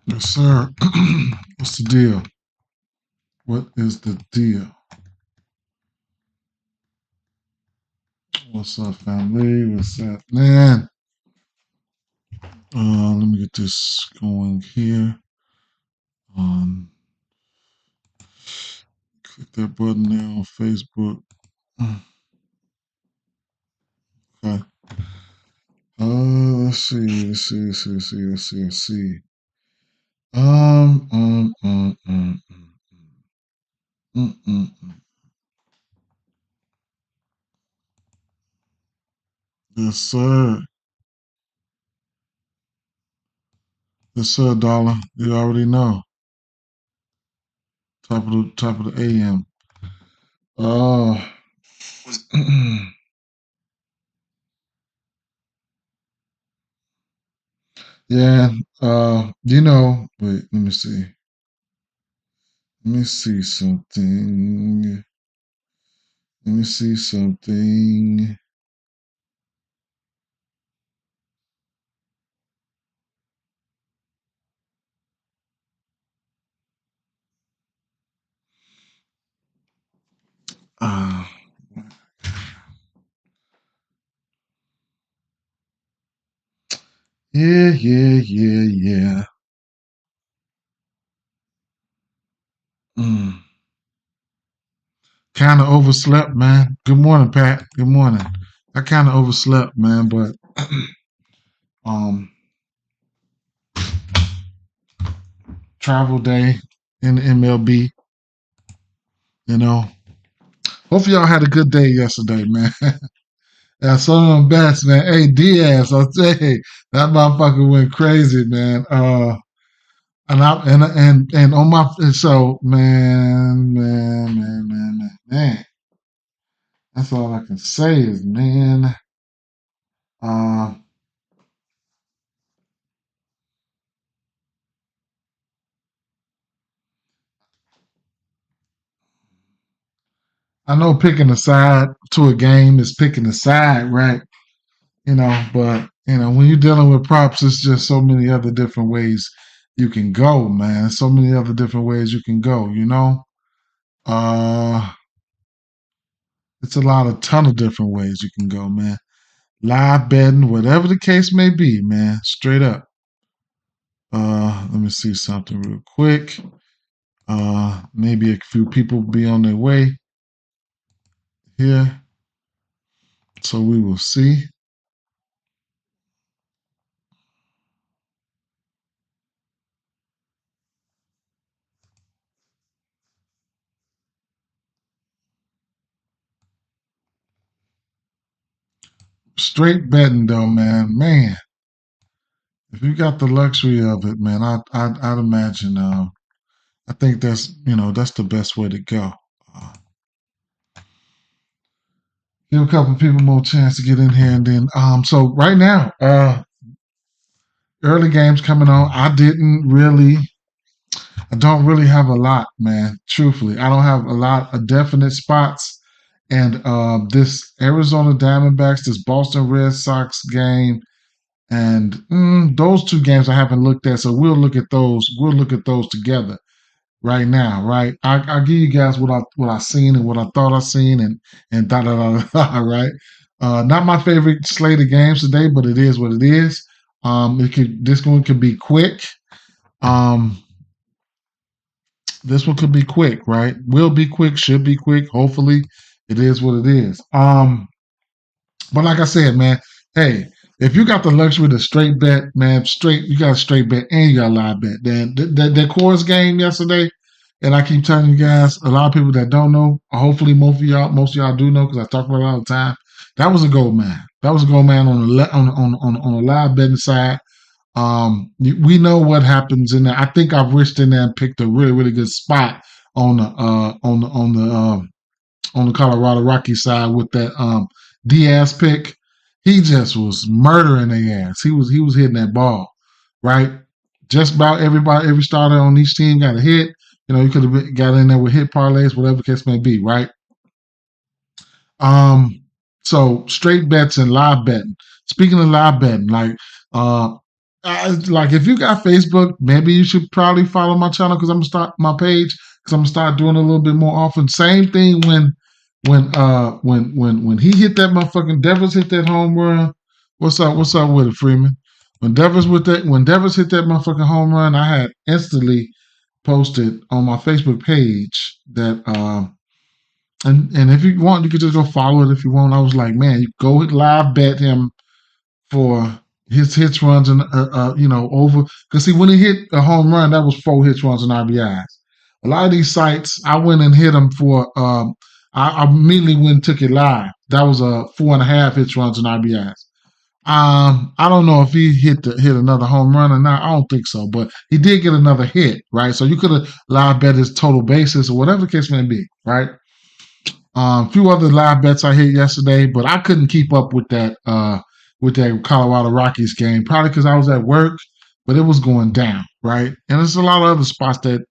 Yes, sir. What's the deal? What is the deal? What's up, family? What's up, man? Let me get this going here. Click that button there on Facebook. Okay. Let's see. Um, um, um, um, mm. Yes, sir. Yes, sir, Dollar. You already know. Top of the AM. Uh, yeah. Wait. Let me see. Let me see something. Let me see something. Uh, yeah. Mm. Kind of overslept, man. Good morning, Pat. Good morning. I kind of overslept, man, but um, travel day in the MLB. You know, hope y'all had a good day yesterday, man. Yeah, some of them best, man. Hey, Diaz, I'll say that motherfucker went crazy, man. And on my so man. That's all I can say is, man. Uh, I know picking a side to a game is picking a side, right? But when you're dealing with props, it's just so many other different ways you can go, man. So many other different ways you can go. Uh, it's a ton of different ways you can go, man. Live betting, whatever the case may be, man. Straight up. Let me see something real quick. Maybe a few people be on their way here, so we will see. Straight betting though, man. Man, if you got the luxury of it, man, I'd imagine. I think that's the best way to go. Uh, Give a couple people more chance to get in here, and then so right now, early games coming on. I don't really have a lot, man. Truthfully, I don't have a lot of definite spots. And this Arizona Diamondbacks, this Boston Red Sox game, and those two games I haven't looked at. So we'll look at those. We'll look at those together right now, right? I'll give you guys what I seen and what I thought I seen and da da da da. Right? Not my favorite slate of games today, but it is what it is. This one could be quick. Um, this one could be quick, right? Will be quick, should be quick. Hopefully, it is what it is. But like I said, man, hey, if you got the luxury to straight bet, man, you got a straight bet and you got a live bet. Then that Coors game yesterday, and I keep telling you guys, a lot of people that don't know, hopefully most of y'all do know because I talk about it all the time. That was a gold man. That was a gold man on the live betting side. We know what happens in there. I think I've reached in there and picked a really, really good spot on the Colorado Rockies side with that Diaz pick. He just was murdering their ass. He was hitting that ball, right? Just about every starter on each team got a hit. You could have got in there with hit parlays, whatever the case may be, right? So straight bets and live betting. Speaking of live betting, like uh, Like if you got Facebook, maybe you should probably follow my channel because I'm gonna start my page because I'm gonna start doing it a little bit more often. Same thing when he hit that motherfucking Devers hit that home run. What's up with it, Freeman? When Devers hit that motherfucking home run, I had instantly posted on my Facebook page that and if you want, you could just go follow it if you want. I was like, man, you go live bet him for his hits runs and over because see when he hit a home run that was 4 hits runs and RBIs. A lot of these sites I went and hit them for. I immediately went and took it live. That was a 4.5 hits runs and RBIs. I don't know if he hit another home run or not. I don't think so, but he did get another hit, right? So you could have live bet his total bases or whatever the case may be, right? A few other live bets I hit yesterday, but I couldn't keep up with that Colorado Rockies game, probably because I was at work, but it was going down, right? And there's a lot of other spots that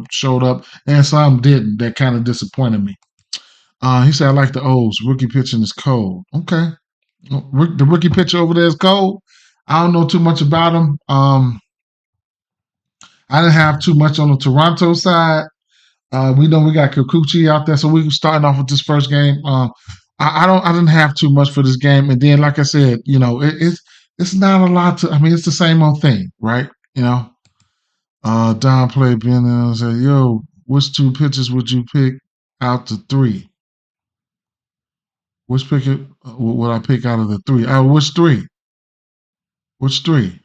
showed up, and some didn't. That kind of disappointed me. He said, "I like the O's. Rookie pitching is cold." Okay, the rookie pitcher over there is cold. I don't know too much about him. I didn't have too much on the Toronto side. We know we got Kikuchi out there, so we starting off with this first game. I didn't have too much for this game, and then like I said, it's not a lot to. I mean, it's the same old thing, right? Don played Ben and said, "Yo, which 2 pitches would you pick out the 3? Which pick it would I pick out of the 3? Which 3? Which 3?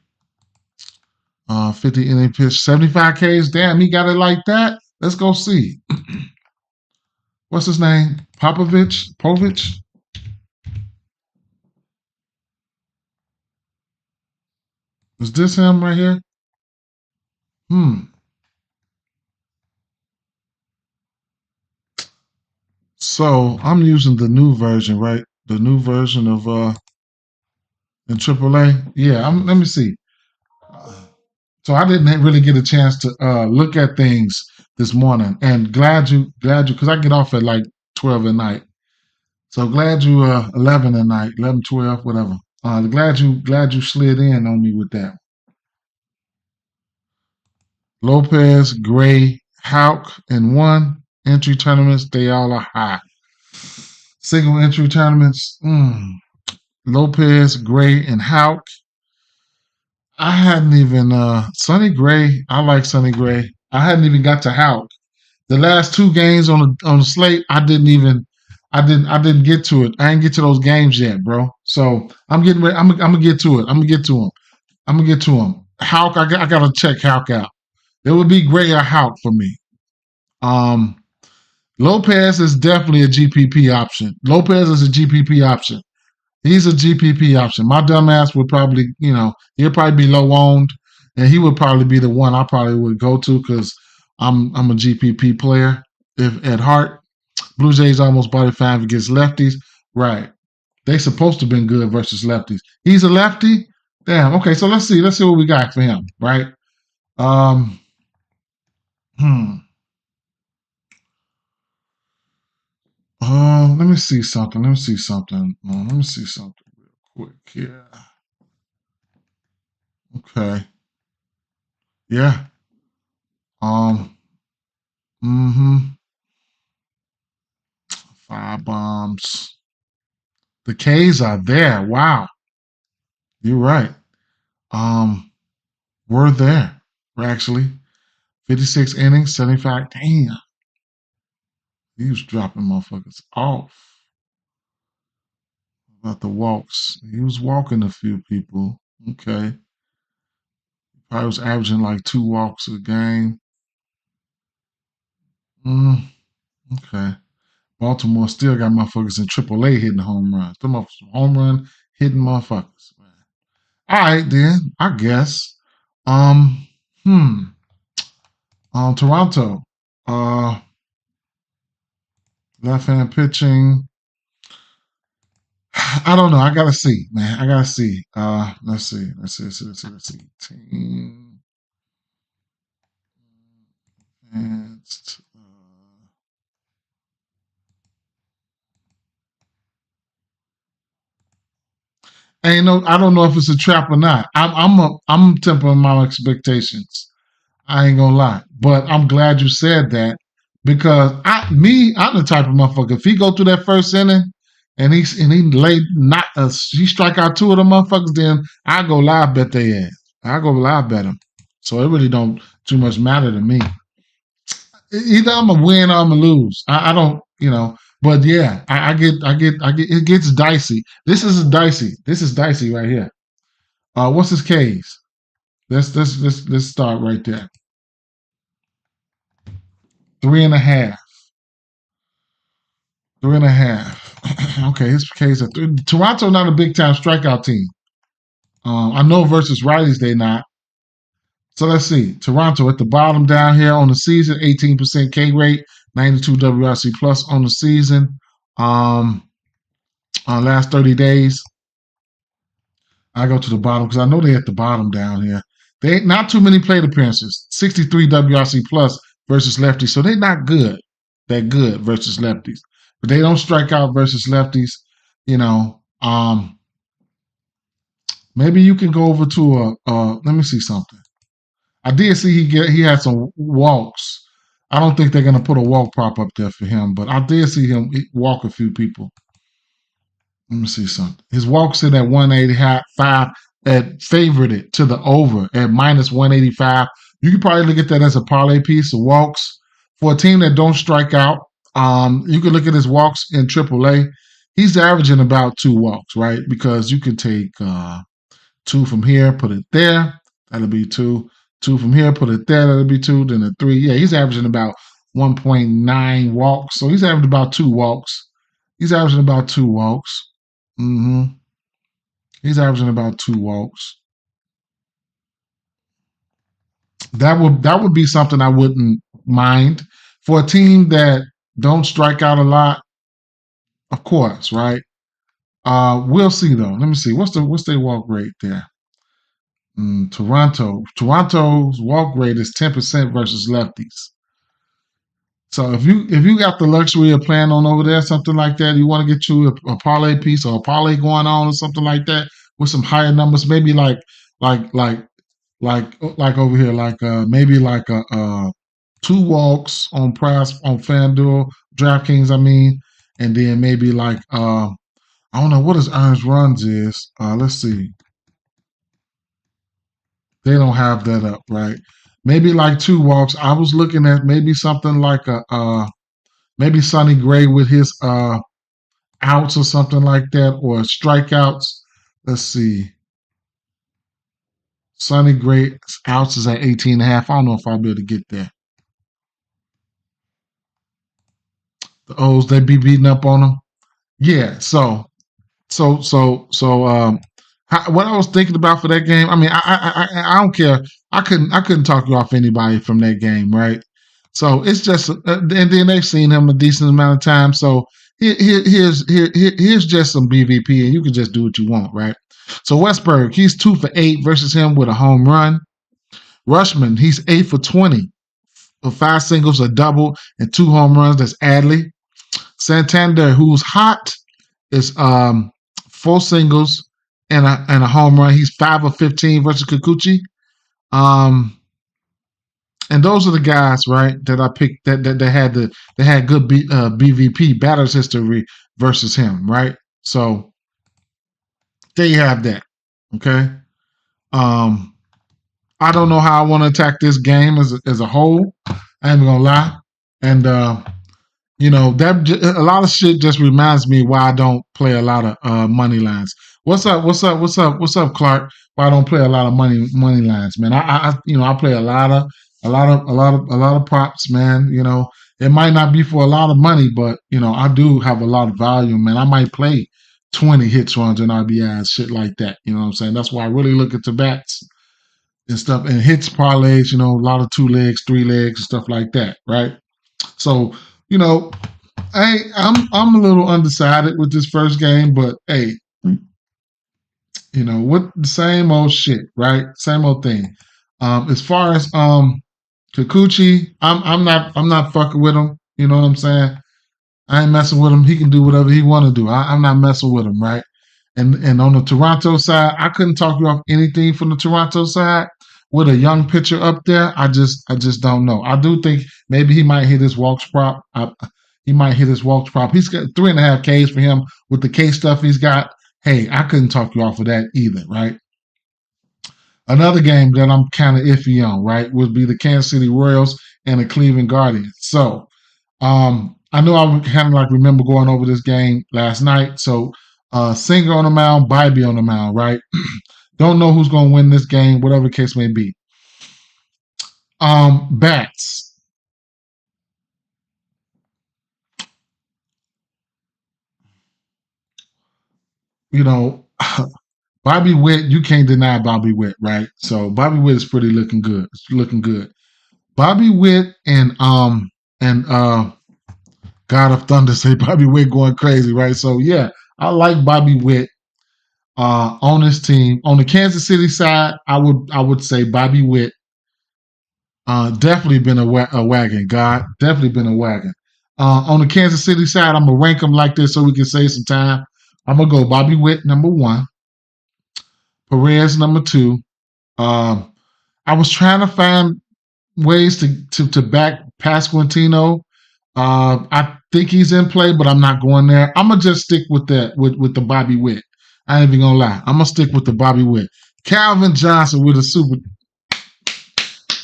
50 inning pitch, 75 Ks. Damn, he got it like that. Let's go see. What's his name? Povich? Is this him right here? So I'm using the new version, right? The new version of in AAA. Yeah, let me see. So I didn't really get a chance to look at things this morning, and because I get off at like 12 at night. So glad you 11 at night, 11, 12, whatever. Glad you slid in on me with that. Lopez, Gray, Hauk, and 1 entry tournaments. They all are high. Single entry tournaments. Lopez, Gray, and Hauk. I hadn't even Sonny Gray. I like Sonny Gray. I hadn't even got to Hauk. The last 2 games on the slate, I didn't get to it. I didn't get to those games yet, bro. So I'm getting ready. I'm gonna get to it. I'm gonna get to him. I'm gonna get to him. Hauk, I gotta check Hauk out. It would be Gray or Hauk for me. Um, Lopez is definitely a GPP option. Lopez is a GPP option. He's a GPP option. My dumbass would probably, he'll probably be low owned, and he would probably be the one I probably would go to because I'm a GPP player. If at heart, Blue Jays almost bought it 5 against lefties. Right. They supposed to have been good versus lefties. He's a lefty. Damn. Okay, so let's see. Let's see what we got for him. Right. Um. Hmm. Let me see something. Let me see something real quick here. Okay. Yeah. Um. Mm-hmm. 5 bombs. The K's are there. Wow. You're right. Um. We're there. We're actually 56 innings, 75. Damn. He was dropping motherfuckers off. About the walks. He was walking a few people. Okay. Probably was averaging like 2 walks a game. Okay. Baltimore still got motherfuckers in AAA hitting home runs. Them motherfuckers home run hitting motherfuckers. Man. All right, then. I guess. Um. Hmm. Toronto. Left hand pitching. I don't know. I gotta see, man. I gotta see. Let's see. Let's see. Team. Advanced. I don't know if it's a trap or not. I'm tempering my expectations. I ain't gonna lie, but I'm glad you said that because I'm the type of motherfucker. If he go through that first inning and he laid not he strike out two of the motherfuckers, then I go live bet they ass. I go live bet them. So it really don't too much matter to me. Either I'm gonna win or I'm gonna lose. I don't, But yeah, I get. It gets dicey. This is dicey right here. What's his K's? Let's start right there. 3.5. 3.5. Okay, his K's at 3. Toronto not a big time strikeout team. I know versus righties they not. So let's see. Toronto at the bottom down here on the season, 18% K rate, 92 WRC plus on the season. On last 30 days, I go to the bottom because I know they're at the bottom down here. They ain't not too many plate appearances, 63 WRC plus versus lefties. So they're not good. They're good versus lefties. But they don't strike out versus lefties. You know, maybe you can go over to let me see something. I did see he had some walks. I don't think they're gonna put a walk prop up there for him, but I did see him walk a few people. Let me see something. His walks sit at 185 at favored it to the over at minus 185. You could probably look at that as a parlay piece of walks for a team that don't strike out. You could look at his walks in AAA. He's averaging about 2 walks, right? Because you could take 2 from here, put it there. That'll be 2. 2 from here, put it there. That'll be 2. Then a 3. Yeah, he's averaging about 1.9 walks. So he's averaging about 2 walks. He's averaging about 2 walks. He's averaging about 2 walks. That would be something I wouldn't mind for a team that don't strike out a lot. Of course, right? We'll see though. Let me see. What's their walk rate there? Toronto's walk rate is 10% versus lefties. So if you got the luxury of playing on over there, something like that, you want to get you a parlay piece or a parlay going on or something like that with some higher numbers, maybe like over here, maybe like a 2 walks on price on FanDuel, DraftKings, I mean, and then maybe like I don't know what his earns runs is. Let's see. They don't have that up, right? Maybe like 2 walks. I was looking at maybe something like maybe Sonny Gray with his outs or something like that, or strikeouts. Let's see. Sonny Gray outs is at 18.5. I don't know if I'll be able to get there. The O's, they be beating up on them. Yeah, what I was thinking about for that game, I mean, I don't care. I couldn't talk you off anybody from that game, right? So it's just, and then they've seen him a decent amount of time. So here's just some BVP, and you can just do what you want, right? So Westberg, he's 2 for 8 versus him with a home run. Rushman, he's 8 for 20 with 5 singles, a double, and 2 home runs. That's Adley. Santander, who's hot, is 4 singles and a home run. He's 5 of 15 versus Kikuchi. And those are the guys, right, that I picked that had good BVP batters history versus him, right? So there you have that. Okay. I don't know how I want to attack this game as a whole. I ain't gonna lie, and that a lot of shit just reminds me why I don't play a lot of money lines. What's up, Clark? Why I don't play a lot of money lines, man? I play a lot of props, man. It might not be for a lot of money, but I do have a lot of volume, man. I might play 20 hits, runs, and RBIs, shit like that. You know what I'm saying? That's why I really look at the bats and stuff, and hits, parlays. A lot of 2 legs, 3 legs, and stuff like that, right? So I'm a little undecided with this first game, but hey, with the same old shit, right? Same old thing. As far as Kikuchi, I'm not fucking with him. You know what I'm saying? I ain't messing with him. He can do whatever he want to do. I'm not messing with him, right? And on the Toronto side, I couldn't talk you off anything from the Toronto side. With a young pitcher up there, I just don't know. I do think maybe he might hit his walks prop. He might hit his walks prop. He's got 3.5 Ks for him with the K stuff he's got. Hey, I couldn't talk you off of that either, right? Another game that I'm kind of iffy on, right, would be the Kansas City Royals and the Cleveland Guardians. So I know I would kind of like remember going over this game last night. So Singer on the mound, Bybee on the mound, right? Don't know who's going to win this game, whatever the case may be. Bats. You know, Bobby Witt, you can't deny Bobby Witt, right? So Bobby Witt is pretty looking good. It's looking good. Bobby Witt and God of Thunder say Bobby Witt going crazy, right? So yeah, I like Bobby Witt on this team. On the Kansas City side, I would say Bobby Witt definitely been a wagon. God, definitely been a wagon. On the Kansas City side, I'm gonna rank them like this so we can save some time. I'm gonna go Bobby Witt number 1, Perez number 2. I was trying to find ways to back Pasquantino. I think he's in play, but I'm not going there. I'm gonna just stick with that with the Bobby Witt. I ain't even gonna lie. I'm gonna stick with the Bobby Witt. Calvin Johnson with a super.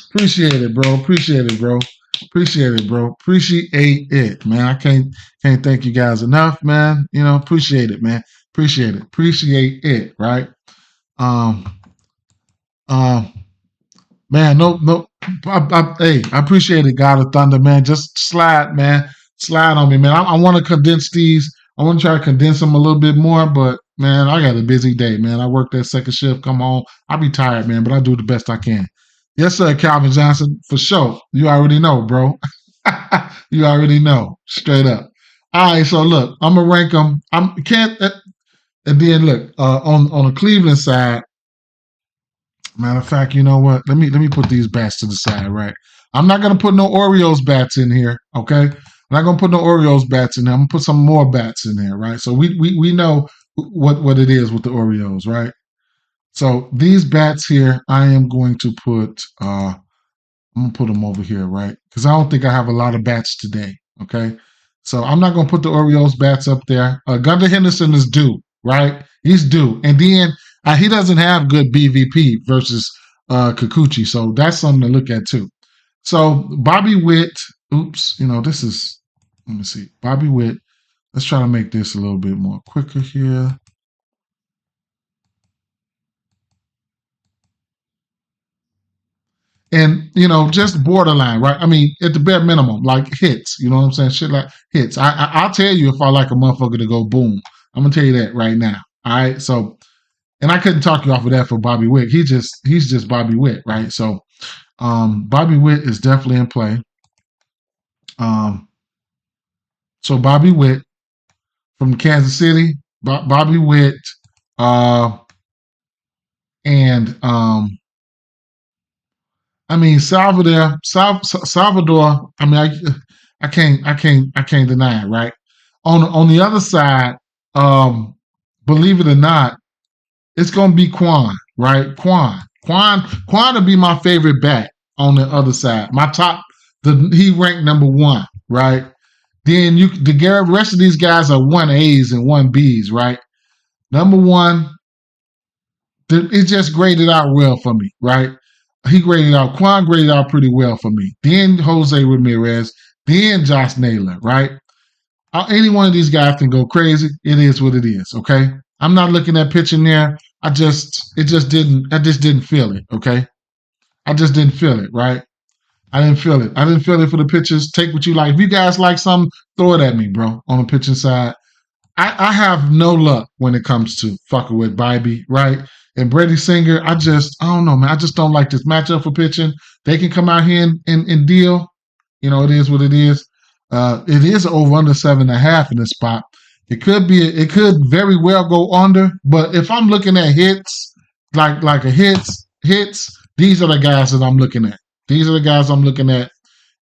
Appreciate it, bro. Appreciate it, bro. Appreciate it, bro. Appreciate it, man. I can't thank you guys enough, man. You know, appreciate it, man. Appreciate it. Appreciate it, right? Um, um, Man, no. Hey, I appreciate it, God of Thunder, man. Just slide, man. Slide on me, man. I want to condense these. I want to try to condense them a little bit more, but man, I got a busy day, man. I work that second shift, come home. I be tired, man, but I do the best I can. Yes, sir, Calvin Johnson, for sure. You already know, bro. You already know, straight up. All right, so look, I'm gonna rank them. And then look on the Cleveland side. Matter of fact, you know what? Let me put these bats to the side, right? I'm not gonna put no Orioles bats in here, okay? I'm not gonna put no Orioles bats in there. I'm gonna put some more bats in there, right? So we know what it is with the Orioles, right? So these bats here, I am going to put. I'm gonna put them over here, right? Because I don't think I have a lot of bats today. Okay, so I'm not gonna put the Orioles bats up there. Gunnar Henderson is due, right? He's due, and then he doesn't have good BVP versus Kikuchi, so that's something to look at too. So Bobby Witt, oops, this is. Let me see, Bobby Witt. Let's try to make this a little bit more quicker here. And just borderline, right? I mean, at the bare minimum, like hits. You know what I'm saying? Shit like hits. I'll tell you if I like a motherfucker to go boom. I'm gonna tell you that right now. All right. So, and I couldn't talk you off of that for Bobby Witt. He's just Bobby Witt, right? So, Bobby Witt is definitely in play. So Bobby Witt from Kansas City, Bobby Witt, and I mean Salvador. I mean, I can't deny it, right? On the other side, believe it or not, it's gonna be Quan, right? Quan will be my favorite bat on the other side. My top, he ranked number 1, right? Then the rest of these guys are 1As and 1Bs, right? Number 1, it just graded out well for me, right? Quan graded out pretty well for me. Then Jose Ramirez, then Josh Naylor, right? Any one of these guys can go crazy. It is what it is, okay? I'm not looking at pitching there. I just didn't feel it, okay? I just didn't feel it, right? I didn't feel it. I didn't feel it for the pitchers. Take what you like. If you guys like something, throw it at me, bro, on the pitching side. I have no luck when it comes to fucking with Bybee, right? And Brady Singer, I don't know, man. I just don't like this matchup for pitching. They can come out here and deal. It is what it is. It is over under 7.5 in this spot. It could very well go under. But if I'm looking at hits, like a hits, these are the guys that I'm looking at. These are the guys I'm looking at.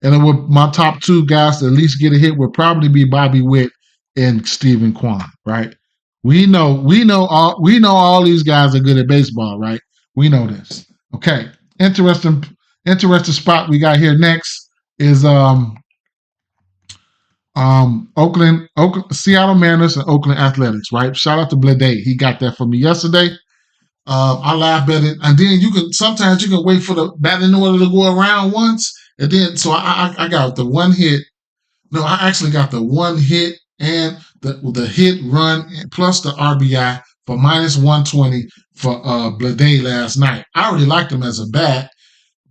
And my top 2 guys to at least get a hit would probably be Bobby Witt and Stephen Kwan, right? we know all these guys are good at baseball, right? We know this. Okay. Interesting interesting spot we got here next is Oakland Seattle Mariners and Oakland Athletics, right? Shout out to Blade. He got that for me yesterday. I laughed at it, and then sometimes you can wait for the batting order to go around once, and then so I got the one hit. No, I actually got the one hit and the hit run plus the RBI for minus 120 for Blade last night. I already liked him as a bat,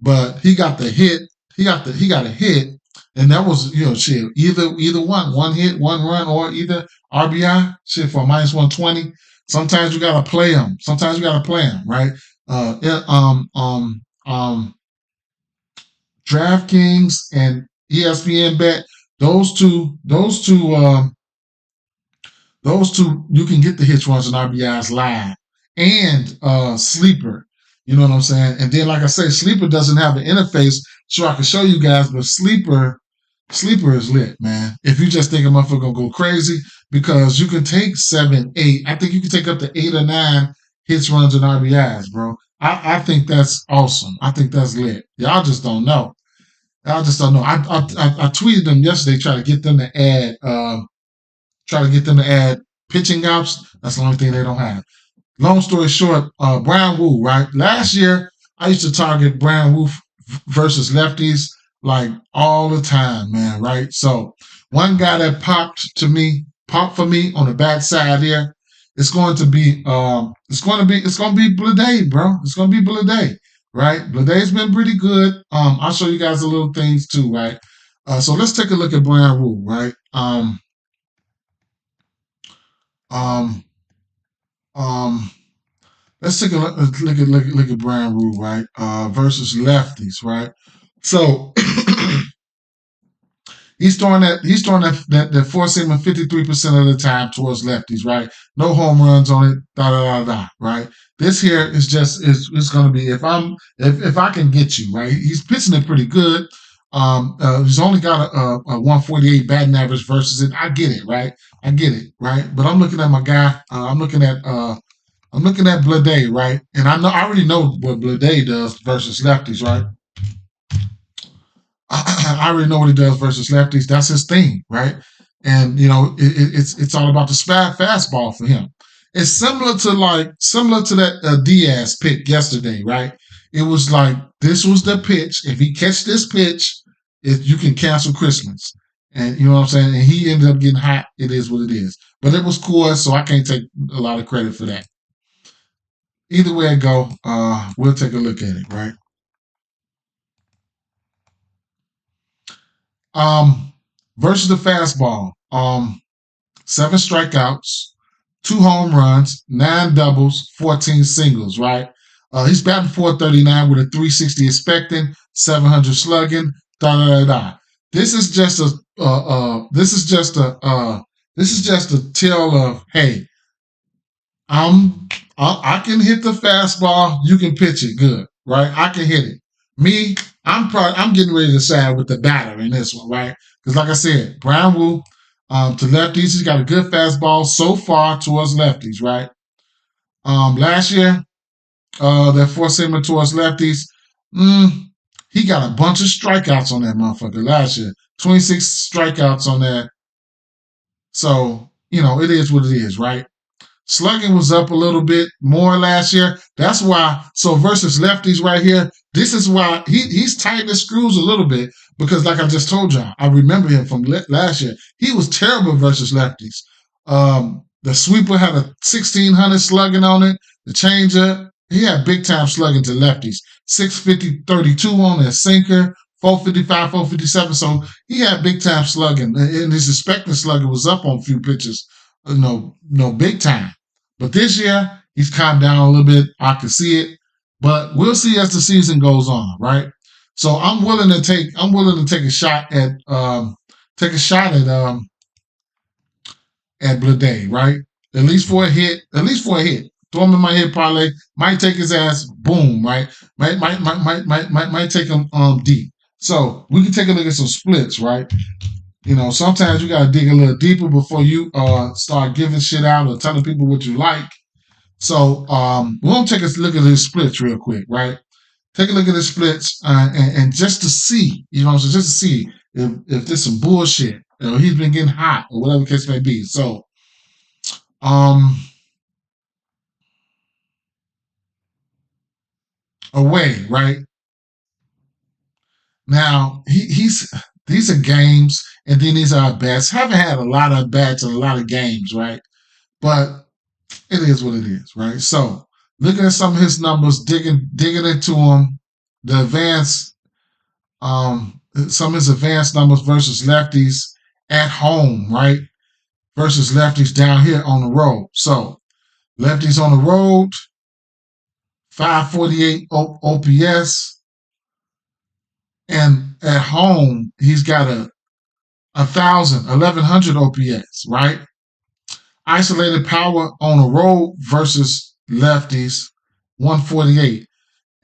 but he got the hit. He got a hit, and that was shit. Either one hit, one run, or either RBI shit for minus 120. Sometimes you gotta play them. Right? Yeah, DraftKings and ESPN Bet. Those two, you can get the hits, runs, and RBIs live, and Sleeper. You know what I'm saying? And then, like I say, Sleeper doesn't have an interface, so I can show you guys. But Sleeper is lit, man. If you just think a motherfucker gonna go crazy, because you can take 7, 8. I think you can take up to 8 or 9 hits, runs, and RBIs, bro. I think that's awesome. I think that's lit. Y'all just don't know. I tweeted them yesterday, trying to get them to add pitching outs. That's the only thing they don't have. Long story short, Brian Wu, right? Last year, I used to target Brian Wu versus lefties like all the time, man, right? So one guy that popped for me on the backside here, it's going to be Blade, bro. It's going to be Blade, right? Blade's been pretty good. I'll show you guys a little things too, right? So let's take a look at Brian Wu, right? Let's take a look at Brian Wu, right? Versus lefties, right? So he's throwing that four seamer 53% of the time towards lefties, right? No home runs on it, right? This here is it's going to be if I can get you, right? He's pitching it pretty good. He's only got a 148 batting average versus it. I get it, right? But I'm looking at my guy. I'm looking at Blade, right? And I already know what Blade does versus lefties, right? I already know what he does versus lefties. That's his thing, right? And it's all about the fastball for him. It's similar to that Diaz pick yesterday, right? It was like this was the pitch. If he catch this pitch, you can cancel Christmas. And you know what I'm saying? And he ended up getting hot. It is what it is. But it was cool, so I can't take a lot of credit for that. Either way it go, we'll take a look at it, right? Versus the fastball, 7 strikeouts, 2 home runs, 9 doubles, 14 singles, right? He's batting .439 with a .360 expecting, 700 slugging, This is just a tale of, hey, I can hit the fastball, you can pitch it good, right? I can hit it. Me, I'm getting ready to side with the batter in this one, right? Because like I said, Brian Wu to lefties, he's got a good fastball so far towards lefties, right? Last year, that four-seamer towards lefties, he got a bunch of strikeouts on that motherfucker last year. 26 strikeouts on that. So, it is what it is, right? Slugging was up a little bit more last year. That's why, so versus lefties right here, this is why he's tightened the screws a little bit because like I just told y'all, I remember him from last year. He was terrible versus lefties. The sweeper had a 1,600 slugging on it. The changer, he had big time slugging to lefties. 650, 32 on that sinker, 455, 457. So he had big time slugging. And his expected slugging was up on a few pitches. Big time. But this year, he's calmed down a little bit. I can see it. But we'll see as the season goes on, right? So I'm willing to take a shot at Blade, right? At least for a hit. Throw him in my hit parlay. Might take his ass, boom, right? Might take him deep. So we can take a look at some splits, right? Sometimes you gotta dig a little deeper before you start giving shit out or telling people what you like. So we're gonna take a look at his splits real quick, right? Take a look at his splits and just to see, so just to see if there's some bullshit or he's been getting hot or whatever the case may be. So um away, right? Now these are games and then these are bats. Haven't had a lot of bats and a lot of games, right? But it is what it is, right? So looking at some of his numbers, digging into them, the advanced some of his advanced numbers versus lefties at home, right? Versus lefties down here on the road. So lefties on the road, 548 OPS, and at home he's got a 1100 OPS, right? Isolated power on the road versus lefties, 148.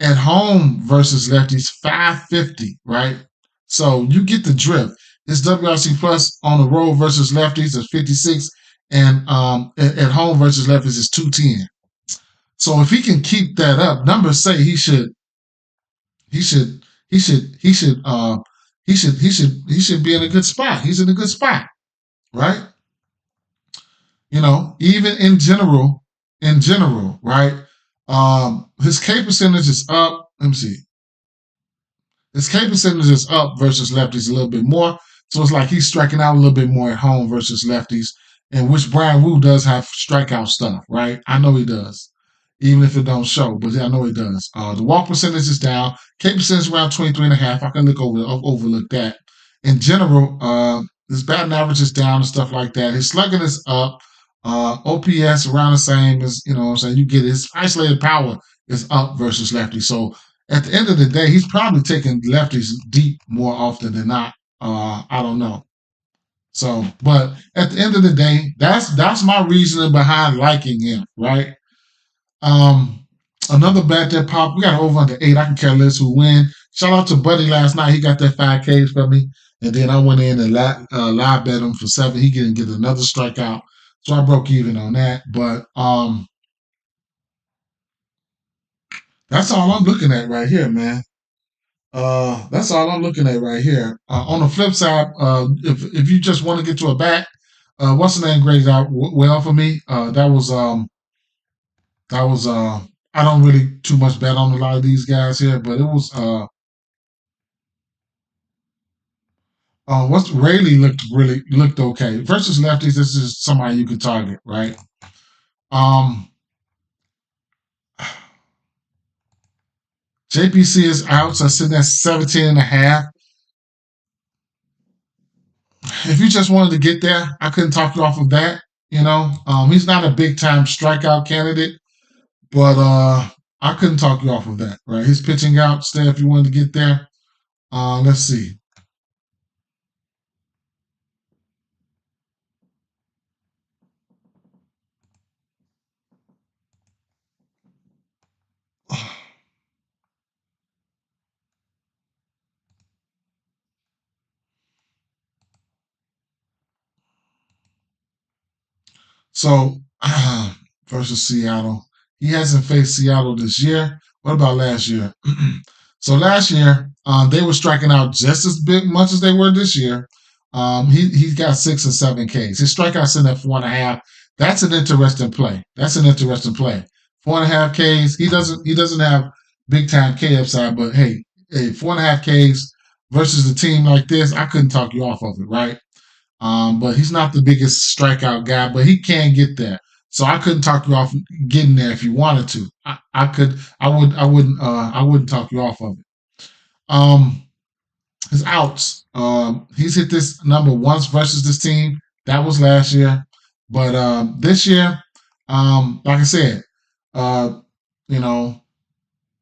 At home versus lefties, 550, right? So you get the drift. It's WRC plus on the road versus lefties is 56, and at home versus lefties is 210. So if he can keep that up, numbers say he should he should he should he should he should be in a good spot. He's in a good spot, right? Even in general, right? His K percentage is up. Let me see. His K percentage is up versus lefties a little bit more. So it's like he's striking out a little bit more at home versus lefties, and which Brian Wu does have strikeout stuff, right? I know he does, even if it don't show, but I know he does. The walk percentage is down. K percentage is around 23.5. I can overlook that. In general, his batting average is down and stuff like that. His slugging is up. OPS around the same as, what I'm saying. You get his isolated power is up versus lefties. So at the end of the day, he's probably taking lefties deep more often than not. I don't know. So, but at the end of the day, that's my reasoning behind liking him, right? Um, Another bet that popped. We got over under 8. I can care less who win. Shout out to Buddy last night. He got that 5Ks for me, and then I went in and live bet him for 7. He didn't get another strikeout, so I broke even on that. But that's all I'm looking at right here, man. That's all I'm looking at right here. On the flip side, if you just want to get to a bat, what's the name graded out well for me? That was I don't really too much bet on a lot of these guys here, but it was what's Rayleigh looked okay versus lefties. This is somebody you could target, right? Um, JPC is out, so sitting at 17.5. If you just wanted to get there, I couldn't talk you off of that. He's not a big time strikeout candidate, but I couldn't talk you off of that. Right, he's pitching out. Stay if you wanted to get there. Let's see. So versus Seattle, he hasn't faced Seattle this year. What about last year? So last year, they were striking out just as much as they were this year. He's got 6 and 7 Ks. His strikeouts in at 4.5. That's an interesting play. 4.5 Ks. He doesn't have big time K upside, but hey, 4.5 Ks versus a team like this, I couldn't talk you off of it, right? But he's not the biggest strikeout guy, but he can get there. So I couldn't talk you off getting there if you wanted to. I wouldn't talk you off of it. His outs. He's hit this number once versus this team. That was last year, but this year, like I said, you know,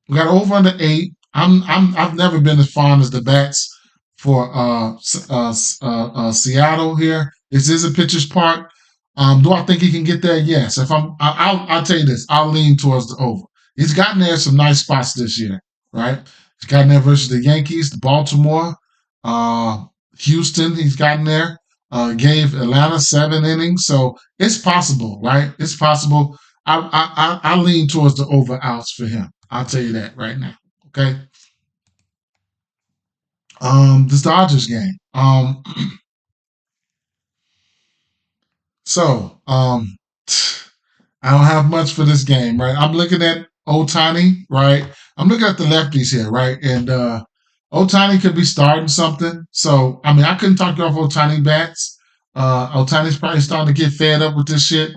we got over under 8. I've never been as fond as the bats for Seattle here. This is a pitcher's park. Do I think he can get there? Yes. I'll tell you this. I'll lean towards the over. He's gotten there some nice spots this year, right? He's gotten there versus the Yankees, the Baltimore. Houston, he's gotten there. Gave Atlanta 7 innings, so it's possible, right? It's possible. I lean towards the over outs for him. I'll tell you that right now. Okay. This Dodgers game. So I don't have much for this game, right? I'm looking at Ohtani, right? I'm looking at the lefties here, right? And Ohtani could be starting something. So, I mean, I couldn't talk you off Ohtani bats. Ohtani's probably starting to get fed up with this shit.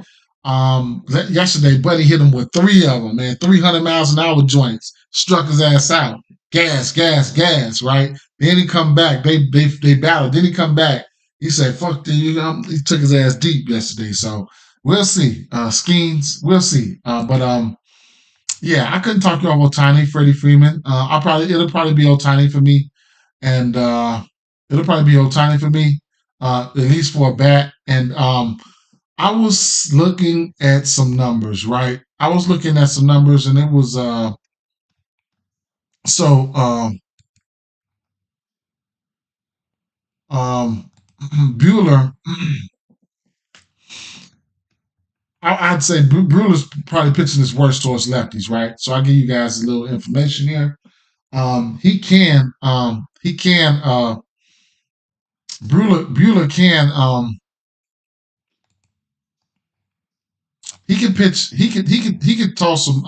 Yesterday, Buddy hit him with 3 of them, man. 300 miles an hour joints. Struck his ass out. Gas, gas, gas, right? Then he come back. They battled. Then he come back. He said, fuck you. He took his ass deep yesterday. So, we'll see. Skeens, we'll see. Yeah, I couldn't talk you off Ohtani, Freddie Freeman. It'll probably be Ohtani for me, and it'll probably be Ohtani for me, at least for a bat. And I was looking at some numbers, right? I was looking at some numbers, and it was Bueller. I'd say Brewler's probably pitching his worst towards lefties, right? So I'll give you guys a little information here. Bueller can, he can pitch, he could toss some,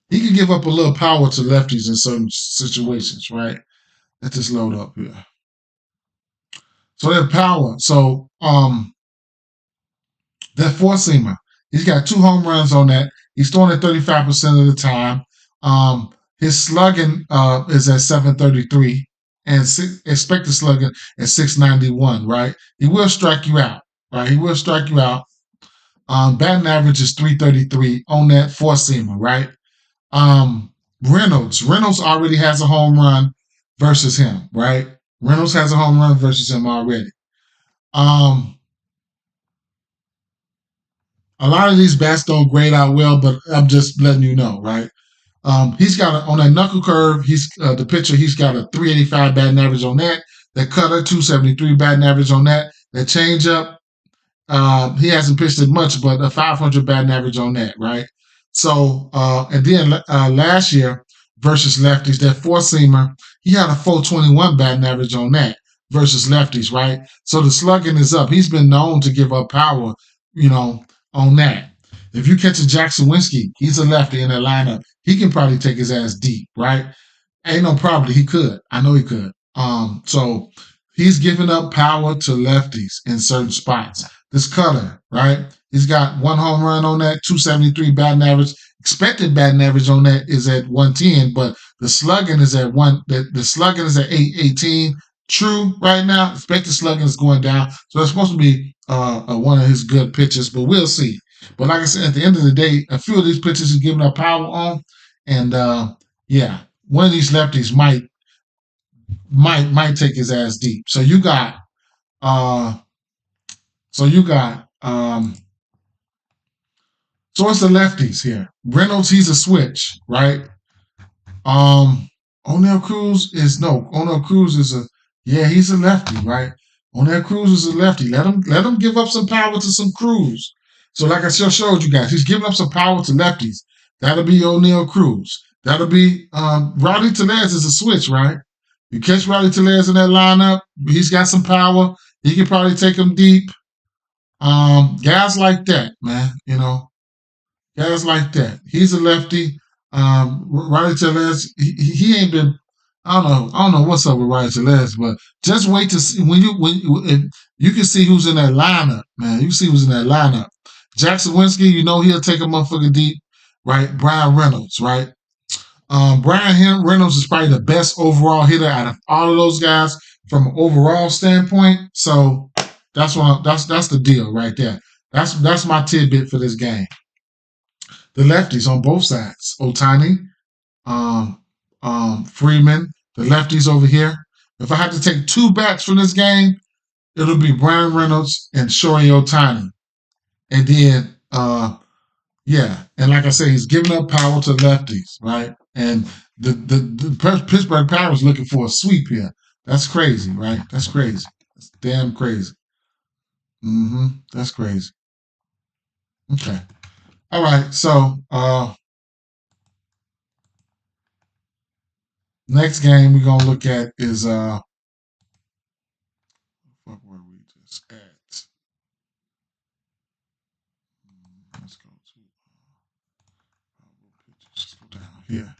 he can give up a little power to lefties in certain situations, right? Let this load up here. So that power. So that four-seamer, he's got 2 home runs on that. He's throwing it 35% of the time. His slugging is at 733 and expected slugging at 691, right? He will strike you out, right? He will strike you out. Batting average is 333 on that four-seamer, right? Reynolds already has a home run versus him, right? Reynolds has a home run versus him already. A lot of these bats don't grade out well, but I'm just letting you know, right? He's got on that knuckle curve. He's the pitcher. He's got a 385 batting average on that. That cutter, 273 batting average on that. That changeup, he hasn't pitched it much, but a 500 batting average on that, right? So, and then last year versus lefties, that four-seamer, he had a 421 batting average on that versus lefties, right? So the slugging is up. He's been known to give up power, on that. If you catch a Jackson Winsky, he's a lefty in that lineup. He can probably take his ass deep, right? Ain't no problem. He could. I know he could. So he's giving up power to lefties in certain spots. This cutter, right? He's got 1 home run on that, 273 batting average. Expected batting average on that is at 110, but the slugging is at the slugging is at 818. True right now. Expected slugging is going down. So it's supposed to be one of his good pitches, but we'll see. But like I said, at the end of the day, a few of these pitches he's giving up power on. And yeah, one of these lefties might take his ass deep. So you got so it's the lefties here. Reynolds, he's a switch, right? O'Neal Cruz is he's a lefty, right? O'Neal Cruz is a lefty. Let him give up some power to some Cruz. So like I just showed you guys, he's giving up some power to lefties. That'll be O'Neal Cruz. That'll be Rowdy Tellez is a switch, right? You catch Rowdy Tellez in that lineup, he's got some power. He can probably take him deep. Guys like that, man, guys like that. He's a lefty. Rowdy Tellez, he ain't been. I don't know what's up with Rowdy Tellez, but just wait to see when you can see who's in that lineup, man. You see who's in that lineup. Jackson Winsky, he'll take a motherfucker deep, right? Brian Reynolds, right? Brian Reynolds is probably the best overall hitter out of all of those guys from an overall standpoint. So that's the deal right there. That's my tidbit for this game. The lefties on both sides, Ohtani, Freeman, the lefties over here. If I had to take 2 bats from this game, it'll be Brian Reynolds and Shohei Ohtani. And then, and like I said, he's giving up power to lefties, right? And the Pittsburgh Pirates looking for a sweep here. That's crazy, right? That's crazy. That's damn crazy. That's crazy. Okay. All right. So next game we're gonna look at is what were we just at? Let's go to let's go down here.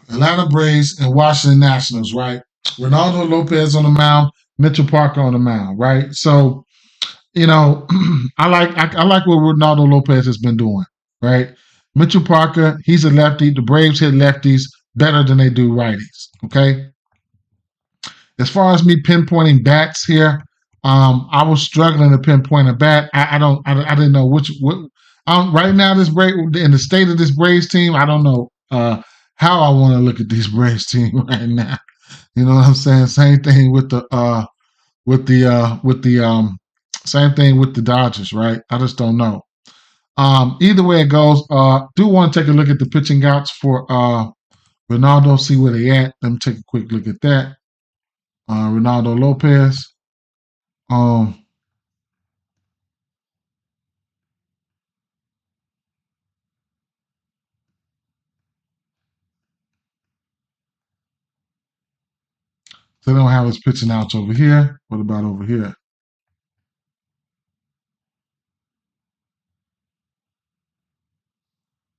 Atlanta Braves and Washington Nationals, right? Ronaldo Lopez on the mound, Mitchell Parker on the mound, right? So, you know, I like what Ronaldo Lopez has been doing, right? Mitchell Parker, he's a lefty. The Braves hit lefties better than they do righties. Okay. As far as me pinpointing bats here, I was struggling to pinpoint a bat. I didn't know what. Right now, this in the state of this Braves team, I don't know how I want to look at this Braves team right now. You know what I'm saying? Same thing with the same thing with the Dodgers, right? I just don't know. Either way it goes, do want to take a look at the pitching outs for Ronaldo, see where they at. Let me take a quick look at that. Ronaldo Lopez. They don't have his pitching outs over here. What about over here?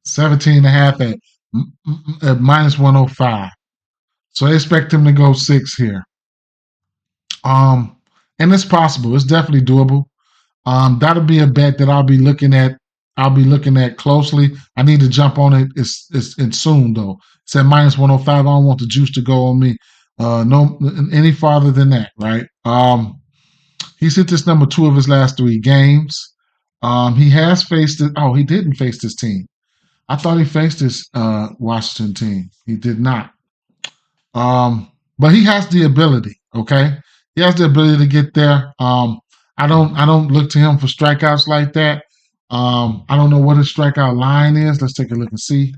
17 and a half at minus 105. So they expect him to go 6 here. And it's possible. It's definitely doable. That'll be a bet that I'll be looking at. I'll be looking at closely. I need to jump on it. It's soon though. It's at minus 105. I don't want the juice to go on me no any farther than that, right? He's hit this number 2 of his last 3 games. He has faced it. Oh, he didn't face this team. I thought he faced this Washington team. He did not. But he has the ability. Okay, he has the ability to get there. I don't look to him for strikeouts like that. I don't know what his strikeout line is. Let's take a look and see.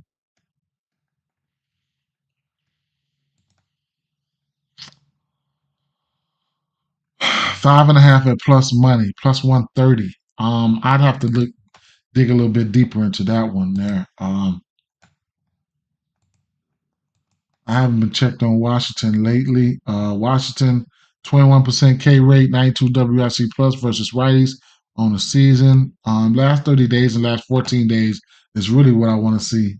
5.5 at plus money, plus 130. I'd have to dig a little bit deeper into that one there. I haven't been checked on Washington lately. Washington, 21% K rate, 92 WRC plus versus righties on the season. Last 30 days and last 14 days is really what I want to see.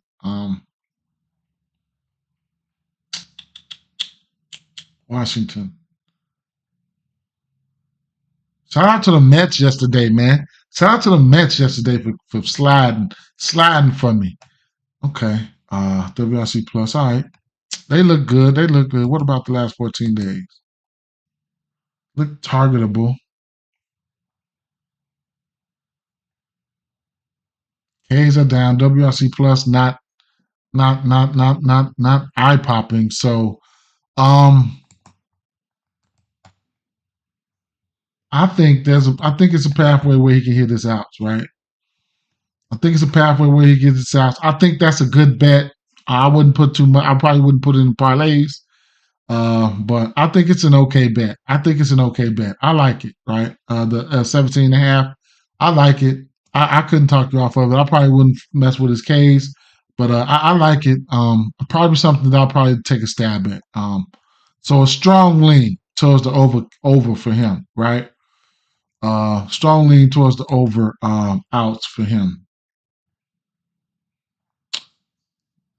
Washington. Shout out to the Mets yesterday, man. Shout out to the Mets yesterday for sliding for me. Okay. WRC plus. All right. They look good. They look good. What about the last 14 days? Look targetable. K's are down. WRC plus not eye popping. So I think it's a pathway where he can hit his outs, right? I think it's a pathway where he gets his outs. I think that's a good bet. I wouldn't put too much. I probably wouldn't put it in parlays. But I think it's an okay bet. I like it, right? The 17 and a half. I like it. I couldn't talk you off of it. I probably wouldn't mess with his K's, but I like it. Probably something that I'll probably take a stab at. So a strong lean towards the over for him, right? Strong lean towards the over outs for him.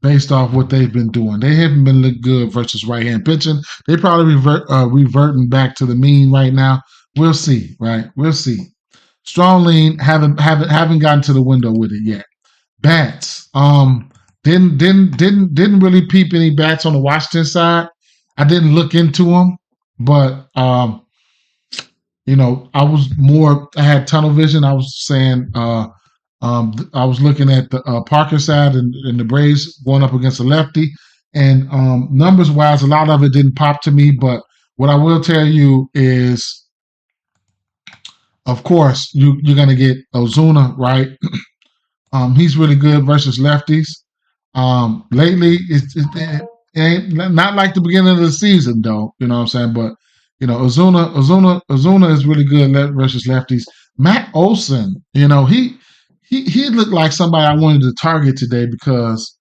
Based off what they've been doing. They haven't been look good versus right-hand pitching. They probably reverting back to the mean right now. We'll see, right? We'll see. Strong lean, haven't gotten to the window with it yet. Bats. Didn't really peep any bats on the Washington side. I didn't look into them, but I had tunnel vision. I was saying I was looking at the Parker side and the Braves going up against the lefty. And numbers wise, a lot of it didn't pop to me. But what I will tell you is, of course, you're going to get Ozuna, right? He's really good versus lefties. Lately, it ain't not like the beginning of the season, though. You know what I'm saying? But Ozuna is really good versus lefties. Matt Olson, he looked like somebody I wanted to target today because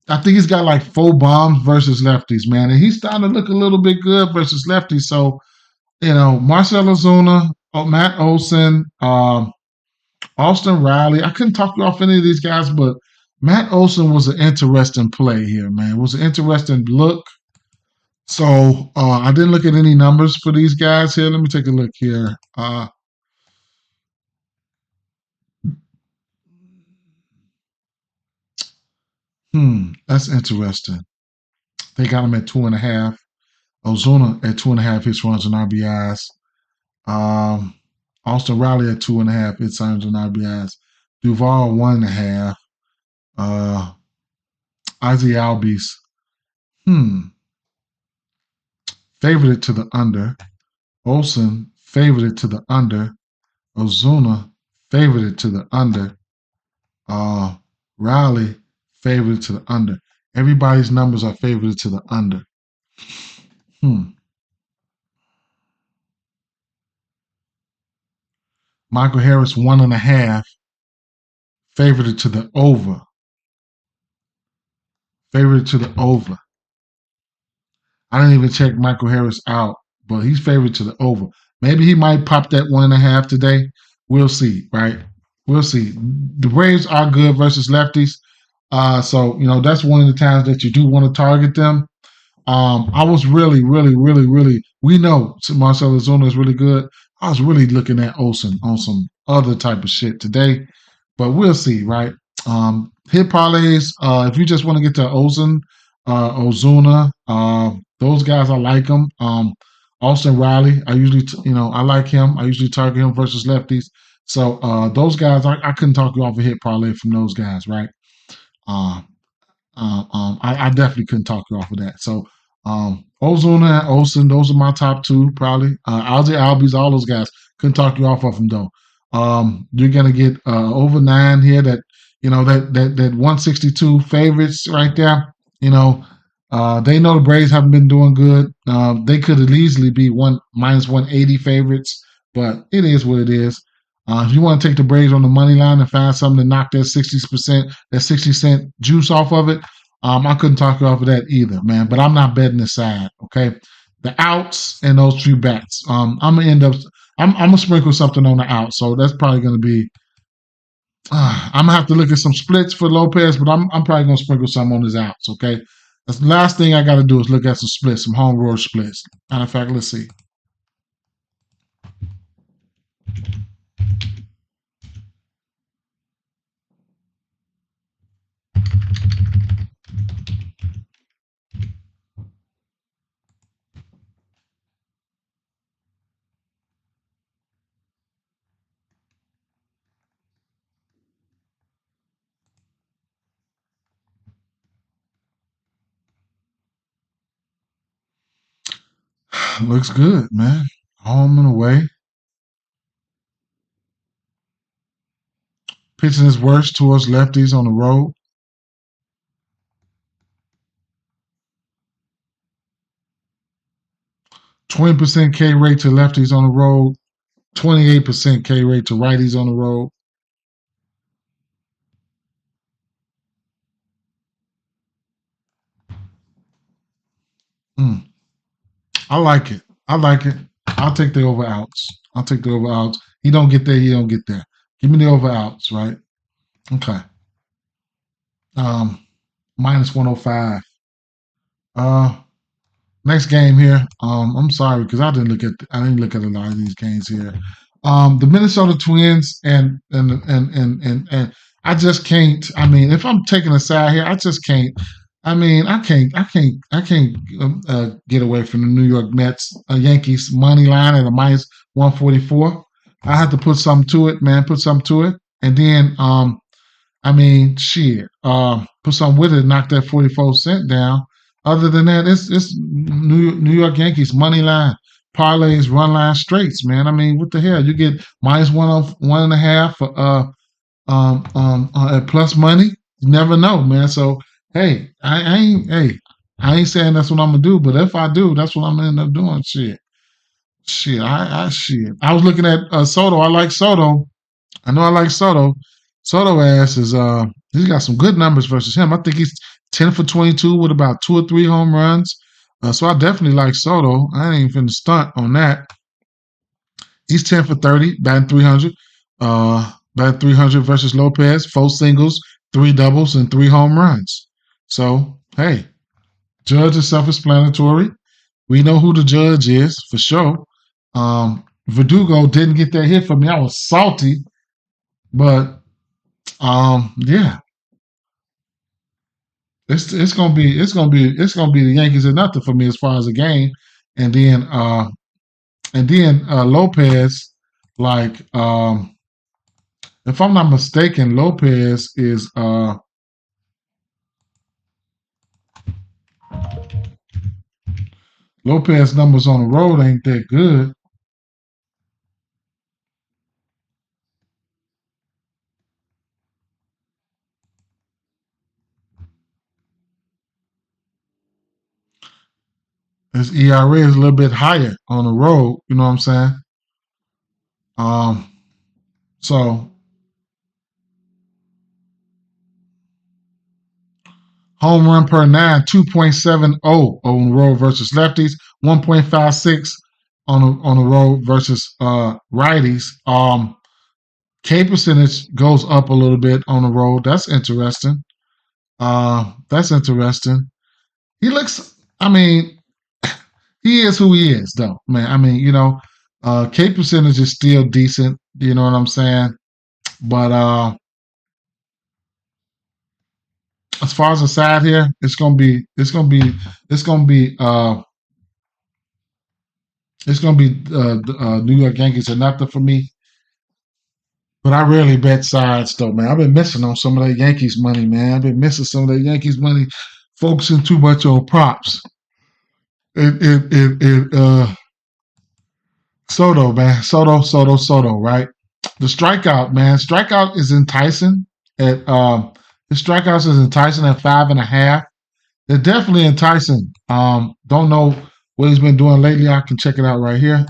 I think he's got like 4 bombs versus lefties, man, and he's starting to look a little bit good versus lefties. So Marcell Ozuna, Matt Olson, Austin Riley. I couldn't talk you off any of these guys, but Matt Olson was an interesting play here, man. It was an interesting look. So I didn't look at any numbers for these guys here. Let me take a look here. That's interesting. They got him at 2.5. Ozuna at 2.5 hits, runs, and RBIs. Um, Austin Riley at 2.5 hits, runs, and RBIs. Duval 1.5. Ozzy Albies. Favored it to the under. Olson favored it to the under. Ozuna favored it to the under. Riley favored it to the under. Everybody's numbers are favored to the under. Michael Harris 1.5 favored it to the over. Favored it to the over. I didn't even check Michael Harris out, but he's favored to the over. Maybe he might pop that 1.5 today. We'll see, right? We'll see. The Braves are good versus lefties. So that's one of the times that you do want to target them. I was really, really, really, really. We know Marcell Ozuna is really good. I was really looking at Olson on some other type of shit today, but we'll see, right? Hit parlays. If you just want to get to Olson, Ozuna, those guys I like them. Austin Riley, I usually, I like him. I usually target him versus lefties. So those guys, I couldn't talk you off a hit parlay from those guys, right? I definitely couldn't talk you off of that. So Ozuna and Olson, those are my top two, probably. Ozzy Albies, all those guys. Couldn't talk you off of them though. You're gonna get over 9 here. That that 162 favorites right there. They know the Braves haven't been doing good. They could easily be minus 180 favorites, but it is what it is. If you want to take the Braves on the money line and find something to knock that 60%, that 60-cent juice off of it, I couldn't talk you off of that either, man. But I'm not betting the side, okay? The outs and those 3 bets. I'm gonna sprinkle something on the out, so that's probably gonna be. I'm gonna have to look at some splits for Lopez, but I'm probably gonna sprinkle some on his outs, okay? That's the last thing I got to do is look at some splits, some home road splits. Matter of fact, let's see. Looks good, man. Home and away. Pitching his worst towards lefties on the road. 20% K rate to lefties on the road. 28% K rate to righties on the road. I like it. I like it. I'll take the over outs. I'll take the over outs. He don't get there. He don't get there. Give me the over outs, right? Okay. Minus 105. Next game here. I'm sorry because I didn't look at a lot of these games here. The Minnesota Twins and I just can't. I mean, if I'm taking a side here, I just can't. I mean, I can't get away from the New York Mets, Yankees money line at a minus 144. I have to put something to it, man. Put something to it, and then I mean, shit, put something with it, knock that 44 cent down. Other than that, it's New York Yankees money line parlays, run line straights, man. I mean, what the hell? You get minus 1.5 for at plus money. You never know, man. So I ain't saying that's what I'm gonna do, but if I do, that's what I'm gonna end up doing. Shit. I was looking at Soto. I like Soto. I know I like Soto. Soto ass is he's got some good numbers versus him. I think he's 10 for 22 with about 2 or 3 home runs. So I definitely like Soto. I ain't even finna stunt on that. He's 10 for 30, batting 300. Batting 300 versus Lopez, 4 singles, 3 doubles, and 3 home runs. So, hey, Judge is self-explanatory. We know who the judge is for sure. Verdugo didn't get that hit for me. I was salty, but yeah, it's gonna be the Yankees or nothing for me as far as the game, and then Lopez, like if I'm not mistaken, Lopez numbers on the road ain't that good. His ERA is a little bit higher on the road. You know what I'm saying? Um, so home run per nine, 2.70 on the road versus lefties, 1.56 on the road versus righties. K percentage goes up a little bit on the road. That's interesting. That's interesting. He looks. I mean, he is who he is, though, man. I mean, K percentage is still decent. You know what I'm saying? But as far as the side here, it's gonna be New York Yankees or nothing for me. But I rarely bet sides though, man. I've been missing on some of that Yankees money, man. I've been missing some of that Yankees money, focusing too much on props. It Soto, man. Soto, right? The strikeout, man. Strikeout is enticing the strikeouts is enticing at 5.5. They're definitely enticing. Don't know what he's been doing lately. I can check it out right here.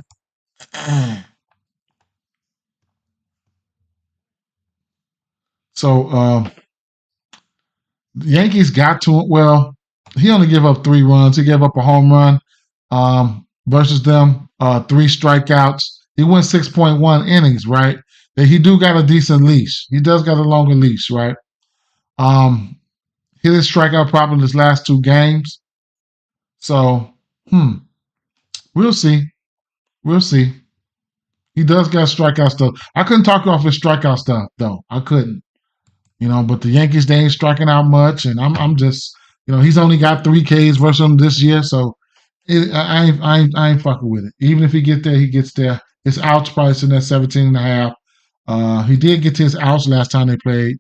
So the Yankees got to it. Well, he only gave up 3 runs. He gave up a home run versus them. 3 strikeouts. He went 6.1 innings, right? He do got a decent leash. He does got a longer leash, right? Um, he didn't strike out properly his last 2 games. So, we'll see. We'll see. He does got strikeout stuff. I couldn't talk off his strikeout stuff though. I couldn't. But the Yankees they ain't striking out much, and I'm just he's only got 3 Ks versus them this year, so I ain't fucking with it. Even if he get there, he gets there. His outs price in that 17.5. He did get to his outs last time they played.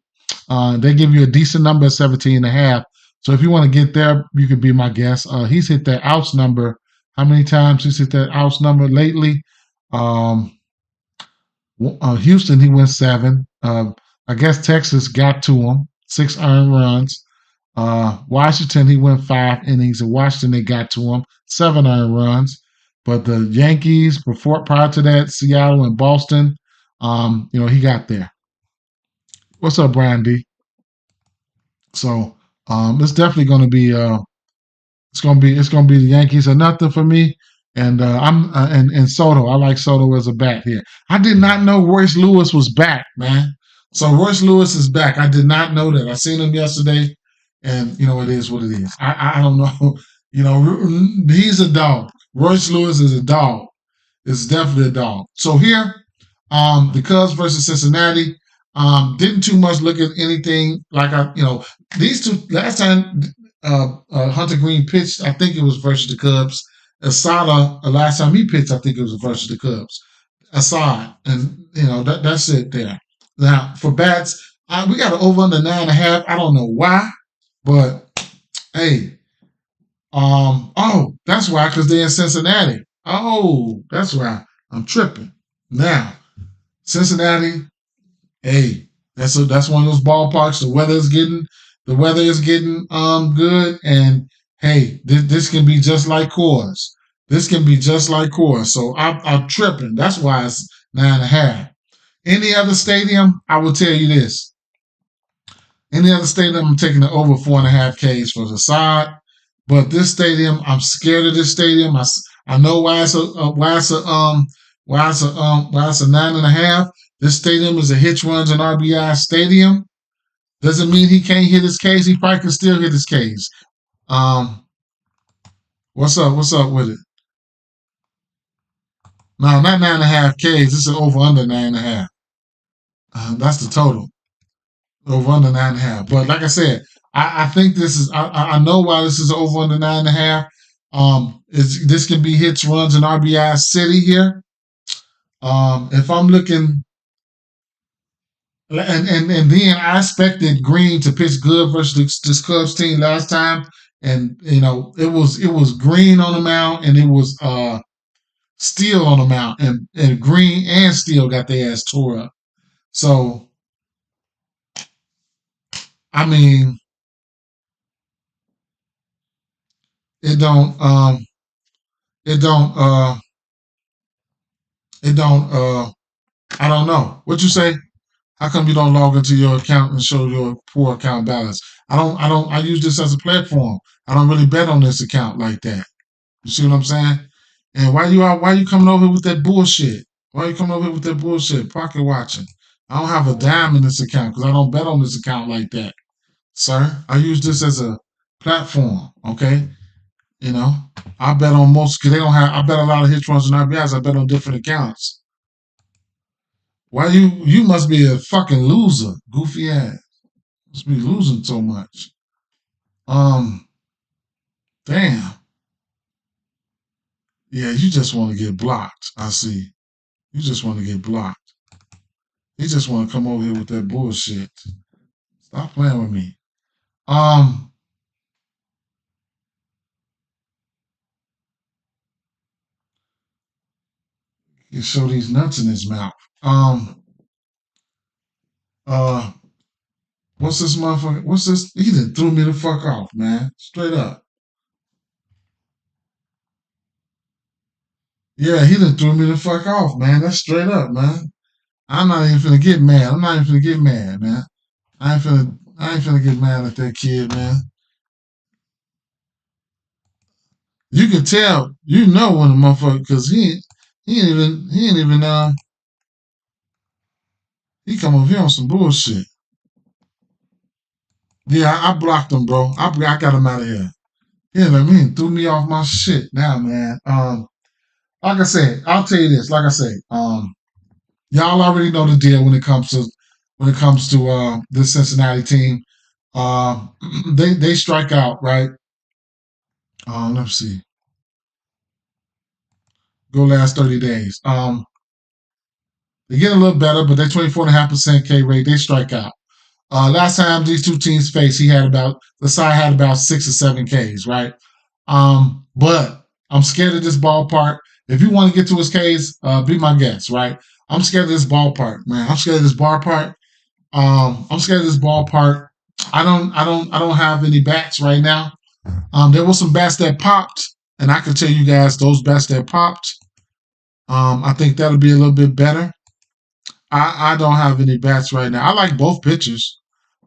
They give you a decent number at 17.5. So if you want to get there, you could be my guest. He's hit that outs number. How many times he's hit that outs number lately? Houston, he went 7. I guess Texas got to him, 6 earned runs. Washington, he went 5 innings. In Washington, they got to him, 7 earned runs. But the Yankees, prior to that, Seattle and Boston, he got there. What's up, Brian D? So it's definitely going to be the Yankees or nothing for me. And and Soto, I like Soto as a bat here. I did not know Royce Lewis was back, man. So Royce Lewis is back. I did not know that. I seen him yesterday, and it is what it is. I don't know. He's a dog. Royce Lewis is a dog. It's definitely a dog. So here, the Cubs versus Cincinnati. Didn't too much look at anything like these two last time Hunter Green pitched. I think it was versus the Cubs. Asada, last time he pitched, I think it was versus the Cubs. Asad, and that's it there. Now for bats, we got an over under 9.5. I don't know why, but hey, that's why, because they're in Cincinnati. Oh, that's why I'm tripping. Now, Cincinnati, hey, that's one of those ballparks. The weather's getting The weather is getting good, and hey, this can be just like Coors. This can be just like Coors. So I'm tripping. That's why it's 9.5. Any other stadium, I will tell you this. Any other stadium, I'm taking the over 4.5 Ks for the side. But this stadium, I'm scared of this stadium. I know why it's a 9.5. This stadium is a hitch runs and RBI stadium. Doesn't mean he can't hit his Ks. He probably can still hit his Ks. Um, what's up? What's up with it? No, not 9.5 Ks. This is over under 9.5. That's the total. Over under 9.5. But like I said, I think this is. I know why this is over under 9.5. This can be hits, runs, and RBI city here. If I'm looking, and then I expected Green to pitch good versus this Cubs team last time, and it was Green on the mound, and it was Steele on the mound, and Green and Steele got their ass tore up. So I mean, it don't it don't it don't I don't know. What you say? How come you don't log into your account and show your poor account balance? I use this as a platform. I don't really bet on this account like that. You see what I'm saying? And why you coming over here with that bullshit? Why you coming over here with that bullshit? Pocket watching. I don't have a dime in this account because I don't bet on this account like that, sir. I use this as a platform, okay? You know, I bet on most because they don't have. I bet a lot of hit runs and RBIs. I bet on different accounts. Why you must be a fucking loser, goofy ass. Must be losing so much. Um, damn. Yeah, you just want to get blocked. I see. You just want to get blocked. You just want to come over here with that bullshit. Stop playing with me. You show these nuts in his mouth. Um, uh, what's this motherfucker? What's this? He done threw me the fuck off, man. Straight up. Yeah, he done threw me the fuck off, man. That's straight up, man. I'm not even finna get mad. I'm not even finna get mad, man. I ain't finna get mad at that kid, man. You can tell, when the motherfucker, cause he come over here on some bullshit. Yeah, I blocked him, bro. I got him out of here. Yeah, I mean, threw me off my shit now, man. Like I said, I'll tell you this. Like I say, y'all already know the deal when it comes to this Cincinnati team. They strike out, right? Let's see. Go last 30 days. They get a little better, but they're 24.5% K rate. They strike out. Last time these two teams faced, the side had about 6 or 7 Ks, right? But I'm scared of this ballpark. If you want to get to his Ks, be my guest, right? I'm scared of this ballpark, man. I'm scared of this ballpark. I'm scared of this ballpark. I don't have any bats right now. There were some bats that popped, and I can tell you guys those bats that popped. I think that'll be a little bit better. I don't have any bats right now. I like both pitchers.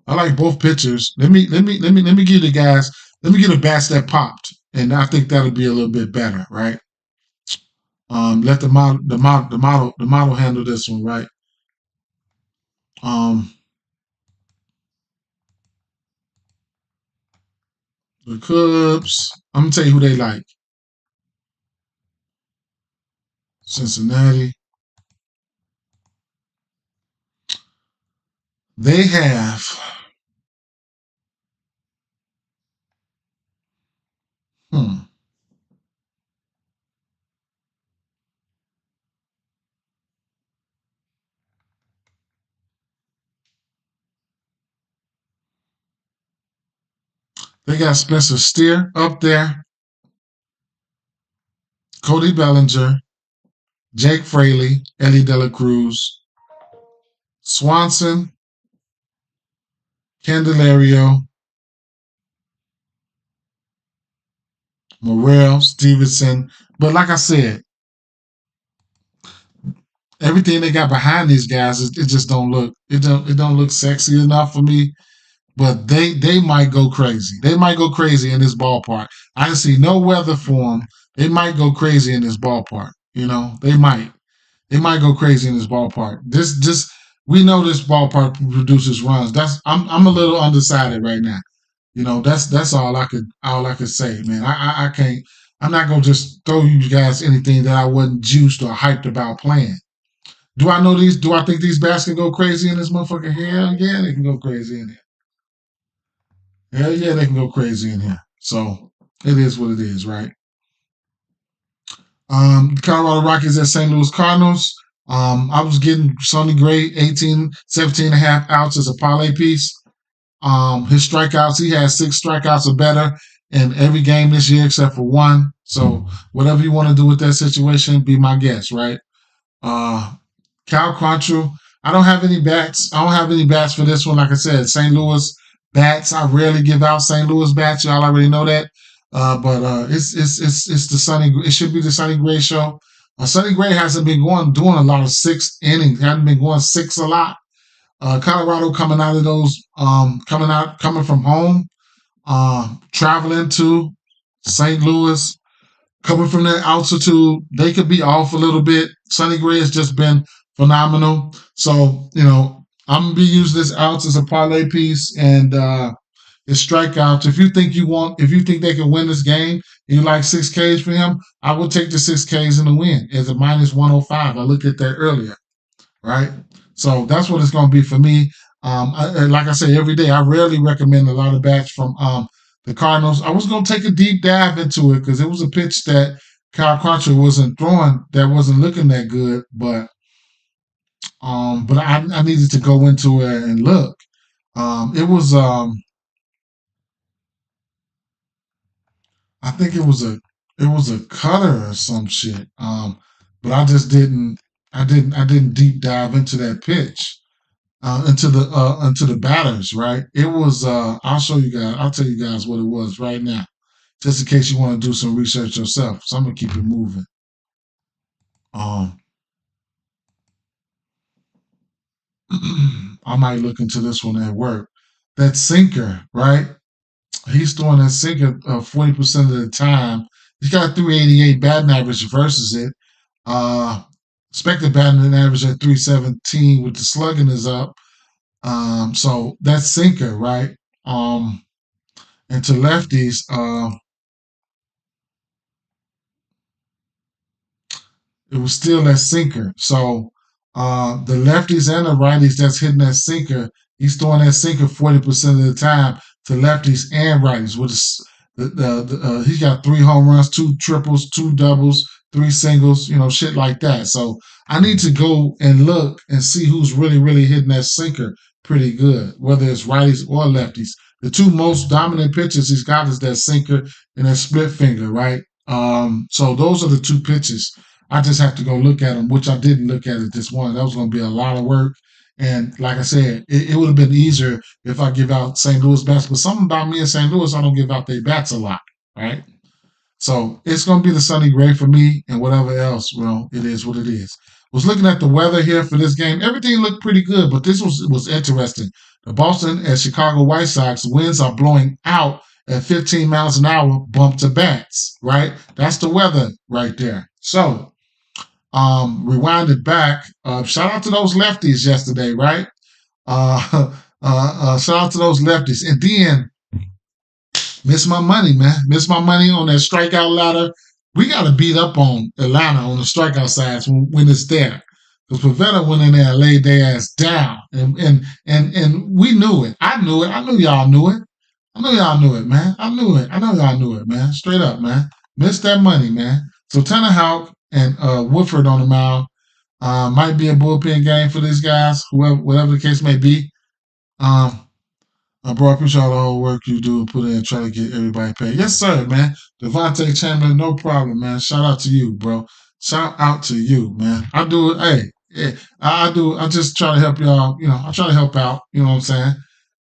Let me give the guys. Let me give the bats that popped, and I think that'll be a little bit better, right? Let the model handle this one, right? Um, the Cubs. I'm gonna tell you who they like. Cincinnati. They have. Hmm. They got Spencer Steer up there, Cody Bellinger, Jake Fraley, Ellie De La Cruz, Swanson, Candelario, Morrell, Stevenson. But like I said, everything they got behind these guys, it just don't look it don't look sexy enough for me. But they might go crazy. They might go crazy in this ballpark. I see no weather for them. They might go crazy in this ballpark. They might. They might go crazy in this ballpark. This we know this ballpark produces runs. I'm a little undecided right now. That's all I could say, man. I can't. I'm not gonna just throw you guys anything that I wasn't juiced or hyped about playing. Do I know these? Do I think these bats can go crazy in this motherfucker? Hell yeah, they can go crazy in here. Hell yeah, they can go crazy in here. So it is what it is, right? Colorado Rockies at St. Louis Cardinals. I was getting Sonny Gray 18, 17 and a half outs as a parlay piece. His strikeouts, he had 6 strikeouts or better in every game this year except for one. So whatever you want to do with that situation, be my guest, right? Uh, Cal Quantrill. I don't have any bats. I don't have any bats for this one. Like I said, St. Louis bats. I rarely give out St. Louis bats. Y'all already know that. But it's the Sonny. It should be the Sonny Gray show. Sonny Gray hasn't been doing a lot of 6 innings. Hasn't been going 6 a lot. Colorado coming out of those coming from home, traveling to St. Louis, coming from that altitude, they could be off a little bit. Sonny Gray has just been phenomenal. So, I'm gonna be using this outs as a parlay piece and his strikeouts. If you think they can win this game, and you like 6Ks for him, I will take the 6Ks in the win as a minus 105. I looked at that earlier, right? So that's what it's going to be for me. Like I say every day, I rarely recommend a lot of bats from the Cardinals. I was going to take a deep dive into it because it was a pitch that Kyle Quantrill wasn't throwing that wasn't looking that good, but I needed to go into it and look. It was I think it was a cutter or some shit. But I just didn't deep dive into that pitch. Into the batters, right? It was I'll show you guys, I'll tell you guys what it was right now, just in case you want to do some research yourself. So I'm gonna keep it moving. Um I might look into this one at work. That sinker, right? He's throwing that sinker 40% of the time. He's got a 388 batting average versus it. Uh expected batting average at 317 with the slugging is up. So that's sinker, right? And to lefties, it was still that sinker. So the lefties and the righties that's hitting that sinker, he's throwing that sinker 40% of the time to lefties and righties. He's got 3 home runs, 2 triples, 2 doubles, 3 singles, shit like that. So I need to go and look and see who's really, really hitting that sinker pretty good, whether it's righties or lefties. The 2 most dominant pitches he's got is that sinker and that split finger, right? So those are the 2 pitches. I just have to go look at them, which I didn't look at it this morning. That was going to be a lot of work. And like I said, it would have been easier if I give out St. Louis bats. But something about me in St. Louis, I don't give out their bats a lot, right? So it's going to be the Sonny Gray for me, and whatever else, well, it is what it is. Was looking at the weather here for this game. Everything looked pretty good, but this was interesting. The Boston and Chicago White Sox winds are blowing out at 15 miles an hour, bump to bats, right? That's the weather right there. So rewind it back. Shout out to those lefties yesterday, right? Shout out to those lefties. And then miss my money, man. Miss my money on that strikeout ladder. We got to beat up on Atlanta on the strikeout sides when it's there. Because Pavetta went in there and laid their ass down. And we knew it. I knew it. I knew y'all knew it. I know y'all knew it, man. I knew it. I know y'all knew it, man. Straight up, man. Missed that money, man. So Tanner Houck and Woodford on the mound might be a bullpen game for these guys, whatever the case may be. Bro, I appreciate all the whole work you do and put in trying to get everybody paid. Yes, sir, man. Devontae Chamberlain, no problem, man. Shout out to you, bro. Shout out to you, man. I do it. Hey, yeah, I do. I just try to help y'all. I try to help out. You know what I'm saying?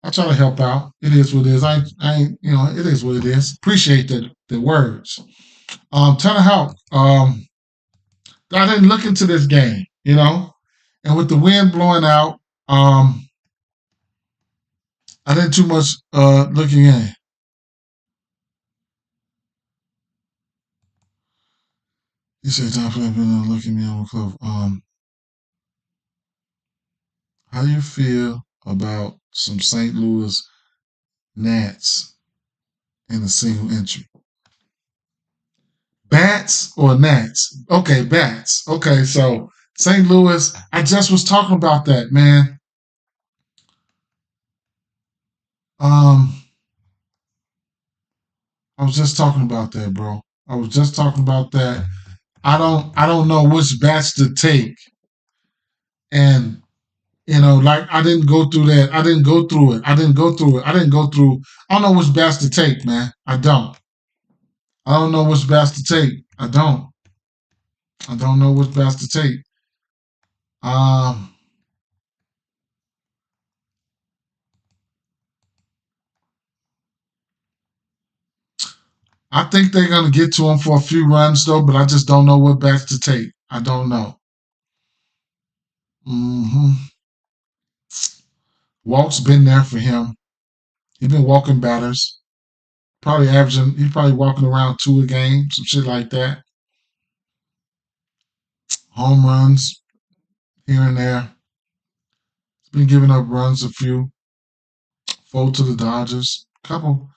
I try to help out. It is what it is. It is what it is. Appreciate the words. Trying to help. I didn't look into this game, and with the wind blowing out, I didn't too much looking in. You said time for looking me on the cliff. How do you feel about some St. Louis Nats in a single entry? Bats or Nats? Okay, bats. Okay, so St. Louis, I just was talking about that, man. I was just talking about that, bro. I was just talking about that. I don't know which bats to take. And like I didn't go through that. I didn't go through it. I didn't go through it. I didn't go through. I don't know which bats to take, man. I don't. I don't know which bats to take. I don't. I don't know which bats to take. Um, I think they're gonna get to him for a few runs though, but I just don't know what bats to take. I don't know. hmm Walk's been there for him. He's been walking batters. Probably averaging. He's probably walking around 2 a game, some shit like that. Home runs here and there. He's been giving up runs a few. 4 to the Dodgers. Couple.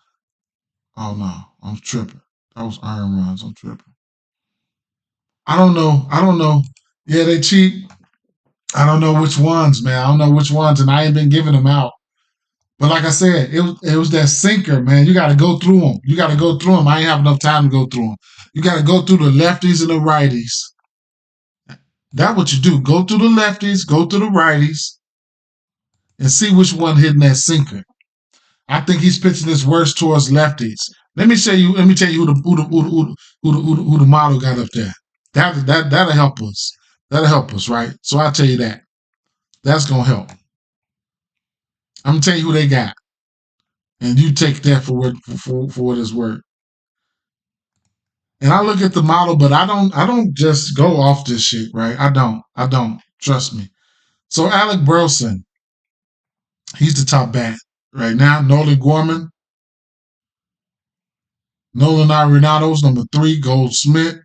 Oh no, I'm tripping. That was earned runs. I'm tripping. I don't know. I don't know. Yeah, they cheap. I don't know which ones, man. I don't know which ones, and I ain't been giving them out. But like I said, it was that sinker, man. You got to go through them. You got to go through them. I ain't have enough time to go through them. You got to go through the lefties and the righties. That's what you do. Go through the lefties, go through the righties, and see which one hitting that sinker. I think he's pitching his worst towards lefties. Let me show you. Let me tell you who the model got up there. That'll help us. That'll help us, right? So I'll tell you that. That's gonna help. I'm gonna tell you who they got, and you take that for what it's worth. And I look at the model, but I don't just go off this shit, right? I don't. Trust me. So Alec Burleson, he's the top bat right now. Nolan Arenado's number 3, Goldsmith,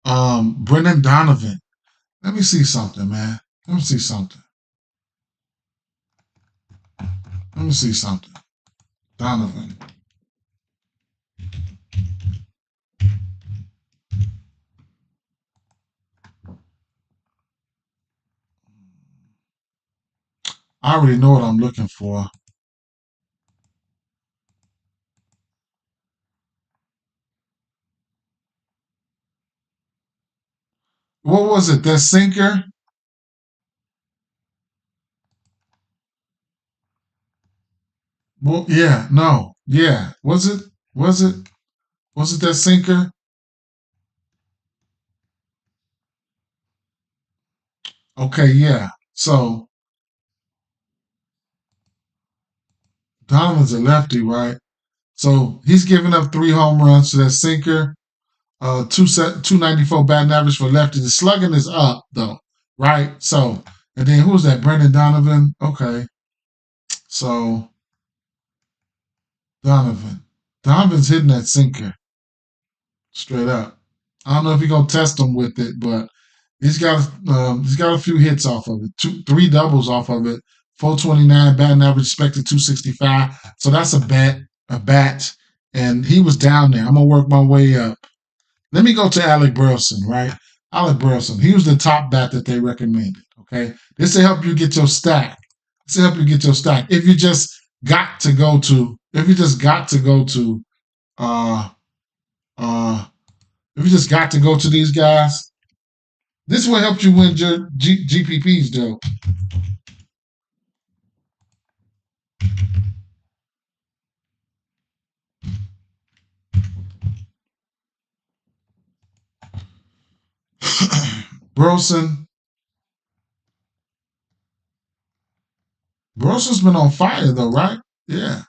Brendan Donovan. Let me see something, man. Let me see something. Let me see something. Donovan. I already know what I'm looking for. What was it? That sinker? Well, yeah, no, yeah. Was it? Was it? Was it that sinker? Okay, yeah. So Donovan's a lefty, right? So he's giving up 3 home runs to that sinker. 294 batting average for lefty. The slugging is up though, right? So and then who's that? Brendan Donovan. Okay, so Donovan's hitting that sinker straight up. I don't know if he's gonna test him with it, but he's got a few hits off of it. 3 doubles off of it. 429 batting average, expected 265. So that's a bat, and he was down there. I'm gonna work my way up. Let me go to Alec Burleson, right? Alec Burleson, he was the top bat that they recommended. Okay, this will help you get your stack. This will help you get your stack. If you just got to go to, if you just got to go to, uh, uh, if you just got to go to these guys, this will help you win your GPPs, though. Burleson, Burleson's been on fire though, right? Yeah.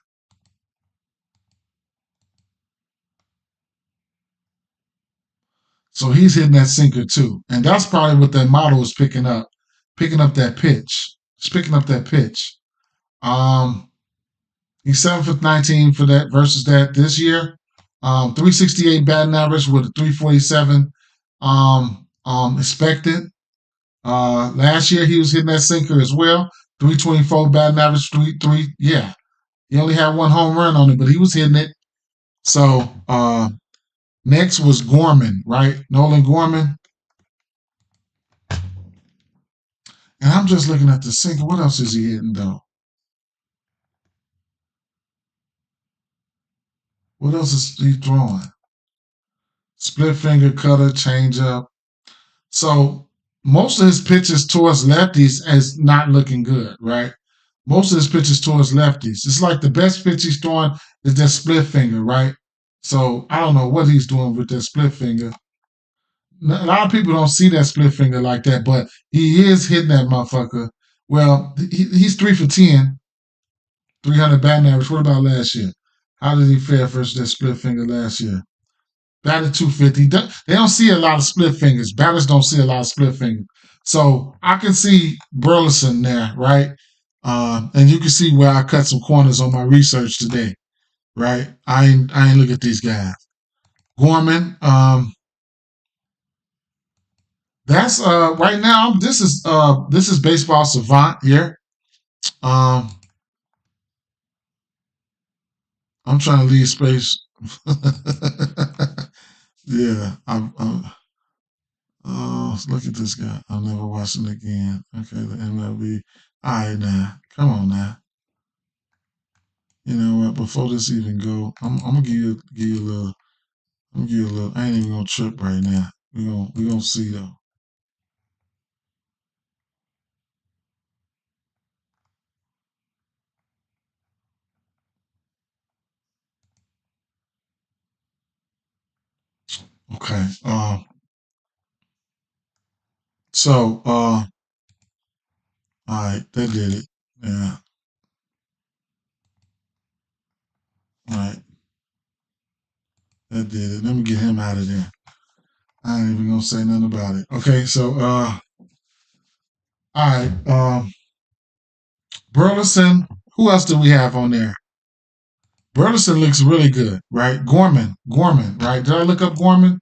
So he's hitting that sinker too. And that's probably what that model is picking up that pitch. It's picking up that pitch. Um, he's 7 for 19 for that versus that this year. 368 batting average with a 347 expected. Last year he was hitting that sinker as well. 324 batting average, three. Yeah, he only had one home run on it, but he was hitting it. So next was Gorman, right? Nolan Gorman. And I'm just looking at the sinker. What else is he hitting though? What else is he throwing? Split finger cutter, changeup. So most of his pitches towards lefties is not looking good, right? Most of his pitches towards lefties. It's like the best pitch he's throwing is that split finger, right? So I don't know what he's doing with that split finger. A lot of people don't see that split finger like that, but he is hitting that motherfucker. Well, he's 3 for 10, 300 batting average. What about last year? How did he fare versus that split finger last year? Batted 250. They don't see a lot of split fingers. Batters don't see a lot of split fingers. So I can see Burleson there, right? And you can see where I cut some corners on my research today, right? I ain't look at these guys. Gorman, that's right now. This is baseball savant here. Um, I'm trying to leave space. Yeah, look at this guy. I'm never watching again. Okay, the MLB. All right, now, come on now. You know what? Before this even go, I'm gonna give you a little. I'm gonna give you a little. I ain't even gonna trip right now. We gonna see though. Okay. So all right, that did it. Yeah. All right, that did it. Let me get him out of there. I ain't even gonna say nothing about it. Okay, so all right, Burleson. Who else do we have on there? Burleson looks really good, right? Gorman, right? Did I look up Gorman?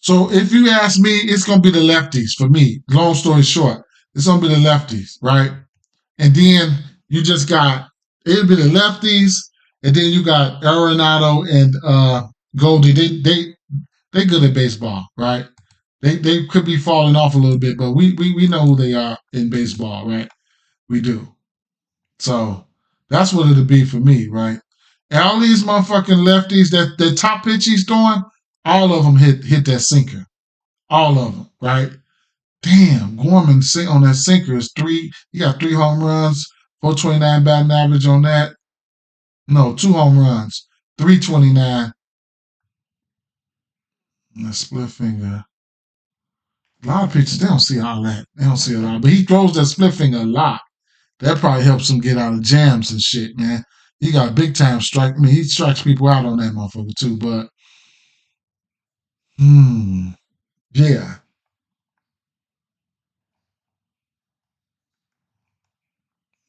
So if you ask me, it's gonna be the lefties for me. Long story short, it's gonna be the lefties, right? And then you just got it'll be the lefties, and then you got Arenado and Goldie. They good at baseball, right? They could be falling off a little bit, but we know who they are in baseball, right? We do. So that's what it'll be for me, right? And all these motherfucking lefties that the top pitch he's throwing, all of them hit that sinker. All of them, right? Damn, Gorman on that sinker is three. He got 3 home runs, 429 batting average on that. No, 2 home runs, 329. That split finger. A lot of pitchers, they don't see all that. They don't see a lot. But he throws that split finger a lot. That probably helps him get out of jams and shit, man. He got a big time strike. I mean, he strikes people out on that motherfucker too, but yeah.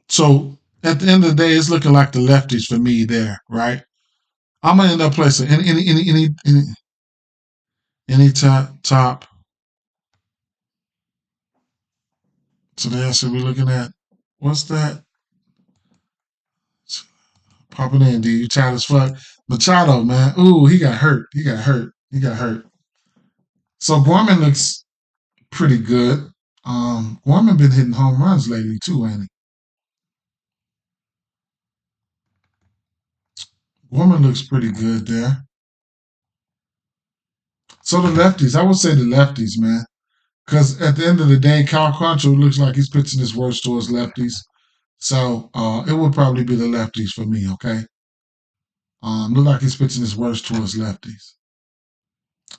So at the end of the day, it's looking like the lefties for me there, right? I'm gonna end up placing any top. So that's what we're looking at. What's that? Popping in, dude. You tired as fuck. Machado, man. Ooh, he got hurt. He got hurt. He got hurt. So Gorman looks pretty good. Gorman been hitting home runs lately too, ain't he? Gorman looks pretty good there. So the lefties, I would say the lefties, man. Because at the end of the day, Cal Quantrill looks like he's pitching his worst towards lefties. So it would probably be the lefties for me, okay? Look like he's pitching his worst towards lefties.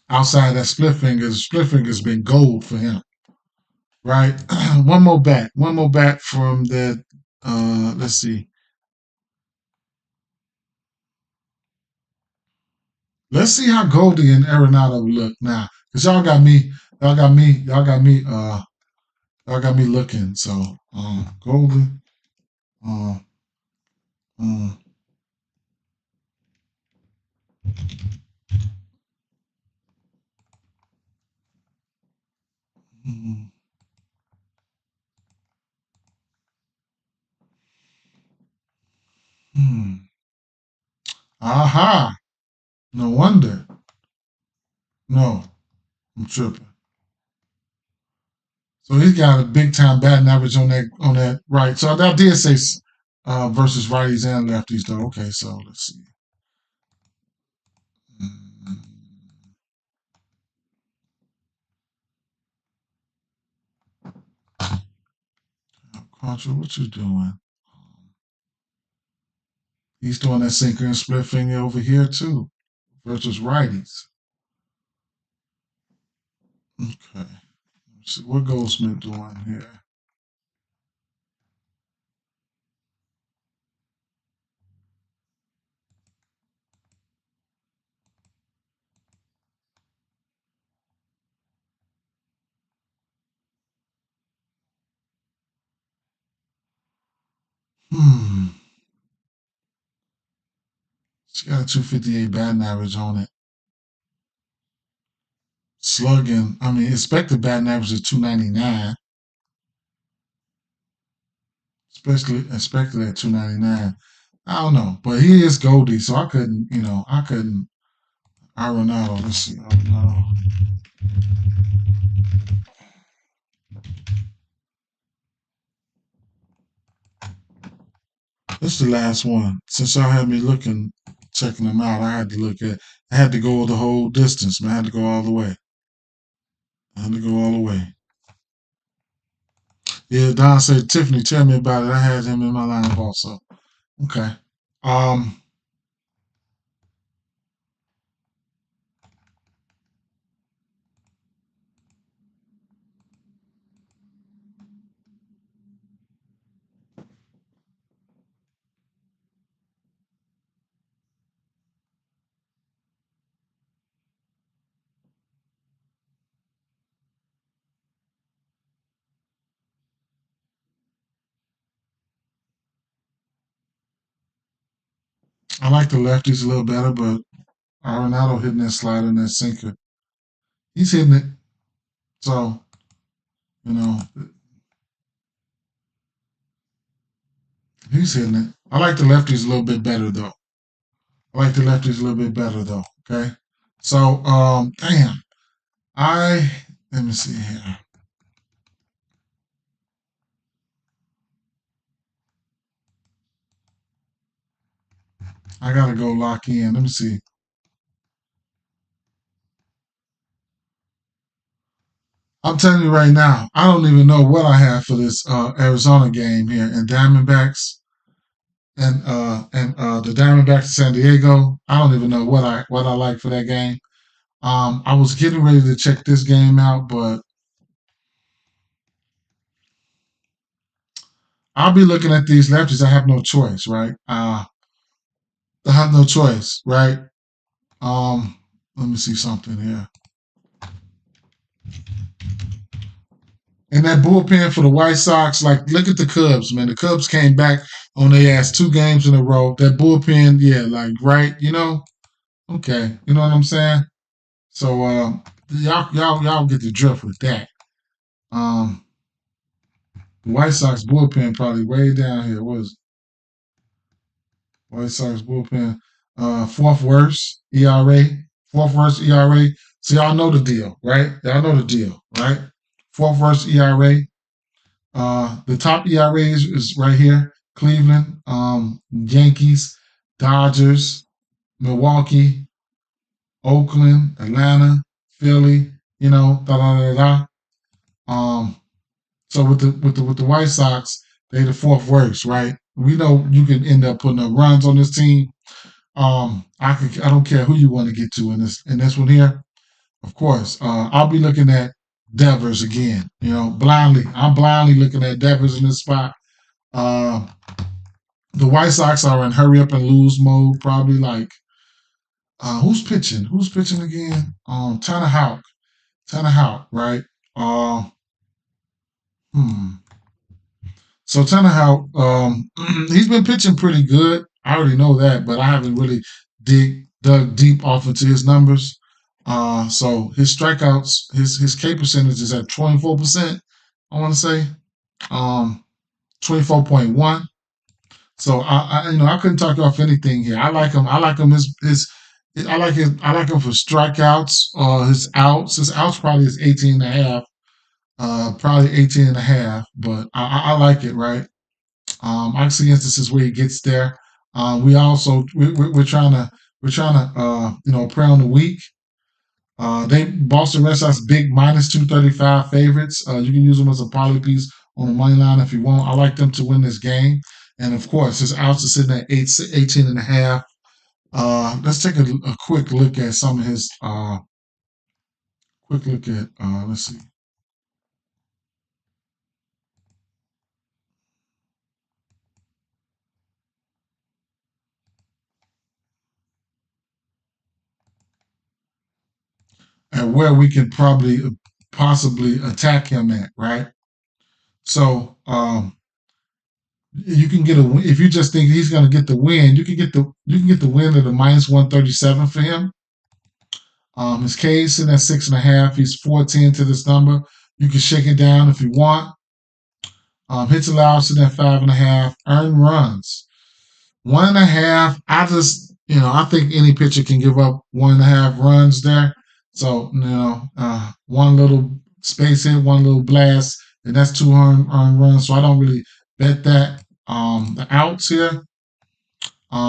Outside that split finger, the split finger's been gold for him. right? One more bet from that. Let's see. Let's see how Goldie and Arenado look now, cause y'all got me looking. So, Goldie, uh, uh, mm, hmm. Aha! No wonder. No, I'm tripping. So he's got a big time batting average on that right. So that did say versus righties and lefties though. Okay, so let's see. Mm, Quantra, what you doing? He's doing that sinker and split finger over here too versus righties. Okay. Let's see what Goldsmith doing here. Hmm. She got a 258 batting average on it. Slugging, I mean, expected batting average is 299, especially expected at 299. I don't know, but he is Goldie, so I couldn't. Arenado, let's see, Arenado. This is the last one. Since y'all had me looking, checking them out, I had to go the whole distance, man. I had to go all the way. I had to go all the way. Yeah, Don said, Tiffany, tell me about it. I had him in my lineup also. Okay. Um, I like the lefties a little better, but Arenado hitting that slider and that sinker. He's hitting it. So, you know, he's hitting it. I like the lefties a little bit better though. I like the lefties a little bit better though. Okay. So, damn. I let me see here. I gotta go lock in. Let me see. I'm telling you right now, I don't even know what I have for this Arizona game here and Diamondbacks and the Diamondbacks of San Diego. I don't even know what I like for that game. I was getting ready to check this game out, but I'll be looking at these lefties. I have no choice, right? I have no choice, right? Let me see something here. And that bullpen for the White Sox, like, look at the Cubs, man. The Cubs came back on their ass 2 games in a row. That bullpen, yeah, like, right, okay, you know what I'm saying? So, y'all get the drift with that. Um, the White Sox bullpen probably way down here. What is White Sox bullpen? Fourth worst ERA, fourth worst ERA. So y'all know the deal, right? Y'all know the deal, right? Fourth worst ERA. The top ERA is right here: Cleveland, Yankees, Dodgers, Milwaukee, Oakland, Atlanta, Philly. Da da da da. Um, so with the White Sox, they the fourth worst, right? We know you can end up putting up runs on this team. I don't care who you want to get to in this one here. Of course, I'll be looking at Devers again. Blindly. I'm blindly looking at Devers in this spot. Uh, the White Sox are in hurry up and lose mode. Probably like who's pitching? Who's pitching again? Tanner Houck. Tanner Houck, right? Uh, hmm. So Tanner Houck, he's been pitching pretty good. I already know that, but I haven't really dug deep off into his numbers. So his strikeouts, his K percentage is at 24%. I want to say, 24.1. So I couldn't talk off anything here. I like him. I like him. I like him for strikeouts. His outs. His outs probably is 18 and a half. Probably 18 and a half. But I like it. Right. I see instances where he gets there. We also we're trying to prey on the weak. They Boston Red Sox big minus 235 favorites. You can use them as a parlay piece on the money line if you want. I like them to win this game. And of course, his outs are sitting at 18 and a half. Let's take a quick look at some of his quick look at let's see. And where we could probably possibly attack him at, right? So you can get a win if you just think he's going to get the win. You can get the win at a minus 137 for him. His K is sitting at 6.5. He's 410 to this number. You can shake it down if you want. Hits allowed sitting at 5.5. Earned runs 1.5. I think any pitcher can give up 1.5 runs there. So one little space hit, one little blast, and that's two earned runs. So I don't really bet that. The outs here,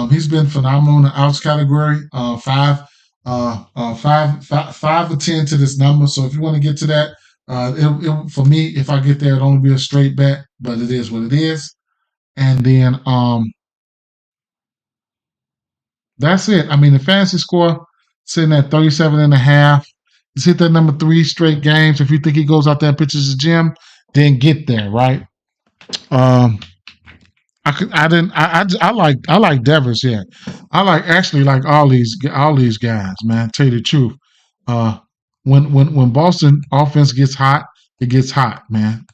he's been phenomenal in the outs category. Five or 10 to this number. So if you want to get to that, for me, if I get there, it'll only be a straight bet, but it is what it is. And then that's it. I mean, the fantasy score sitting at 37 and a half. He's hit that number 3 straight games. If you think he goes out there and pitches the gym, then get there, right? Um, I like Devers here. I like all these guys, man. Tell you the truth. Uh, when Boston offense gets hot, it gets hot, man.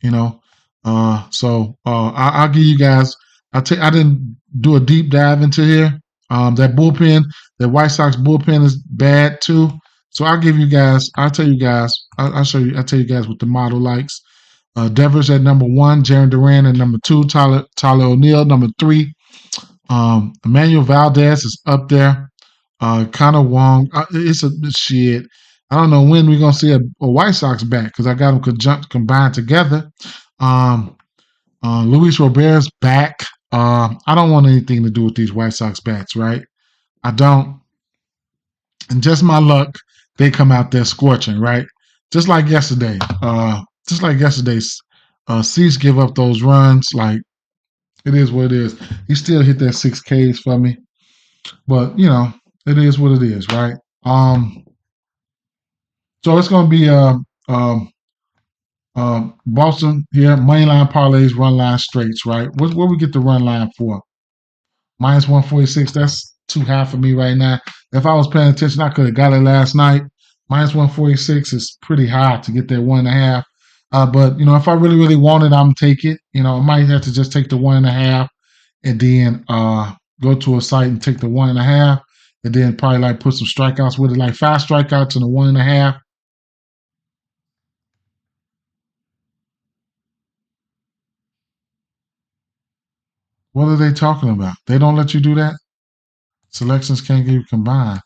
I'll give you guys. I didn't do a deep dive into here. That bullpen, that White Sox bullpen is bad too. So I'll give you guys. I'll tell you guys. I'll show you. I'll tell you guys what the model likes. Devers at number 1, Jaron Duran at number 2, Tyler O'Neill number 3. Emmanuel Valdez is up there. Connor Wong. It's a shit. I don't know when we're gonna see a White Sox back because I got them combined together. Luis Robert's back. I don't want anything to do with these White Sox bats, right? I don't. And just my luck, they come out there scorching, right? Just like yesterday. Cease give up those runs. Like, it is what it is. He still hit that 6 Ks for me. But, it is what it is, right? So it's going to be Boston here, money line parlays, run line straights, right? What we get the run line for? Minus 146. That's too high for me right now. If I was paying attention, I could have got it last night. Minus 146 is pretty high to get that 1.5. But if I really, really want it, I'm gonna take it. I might have to just take the 1.5 and then go to a site and take the 1.5 and then probably like put some strikeouts with it, like 5 strikeouts and a 1.5. What are they talking about? They don't let you do that? Selections can't give you combined.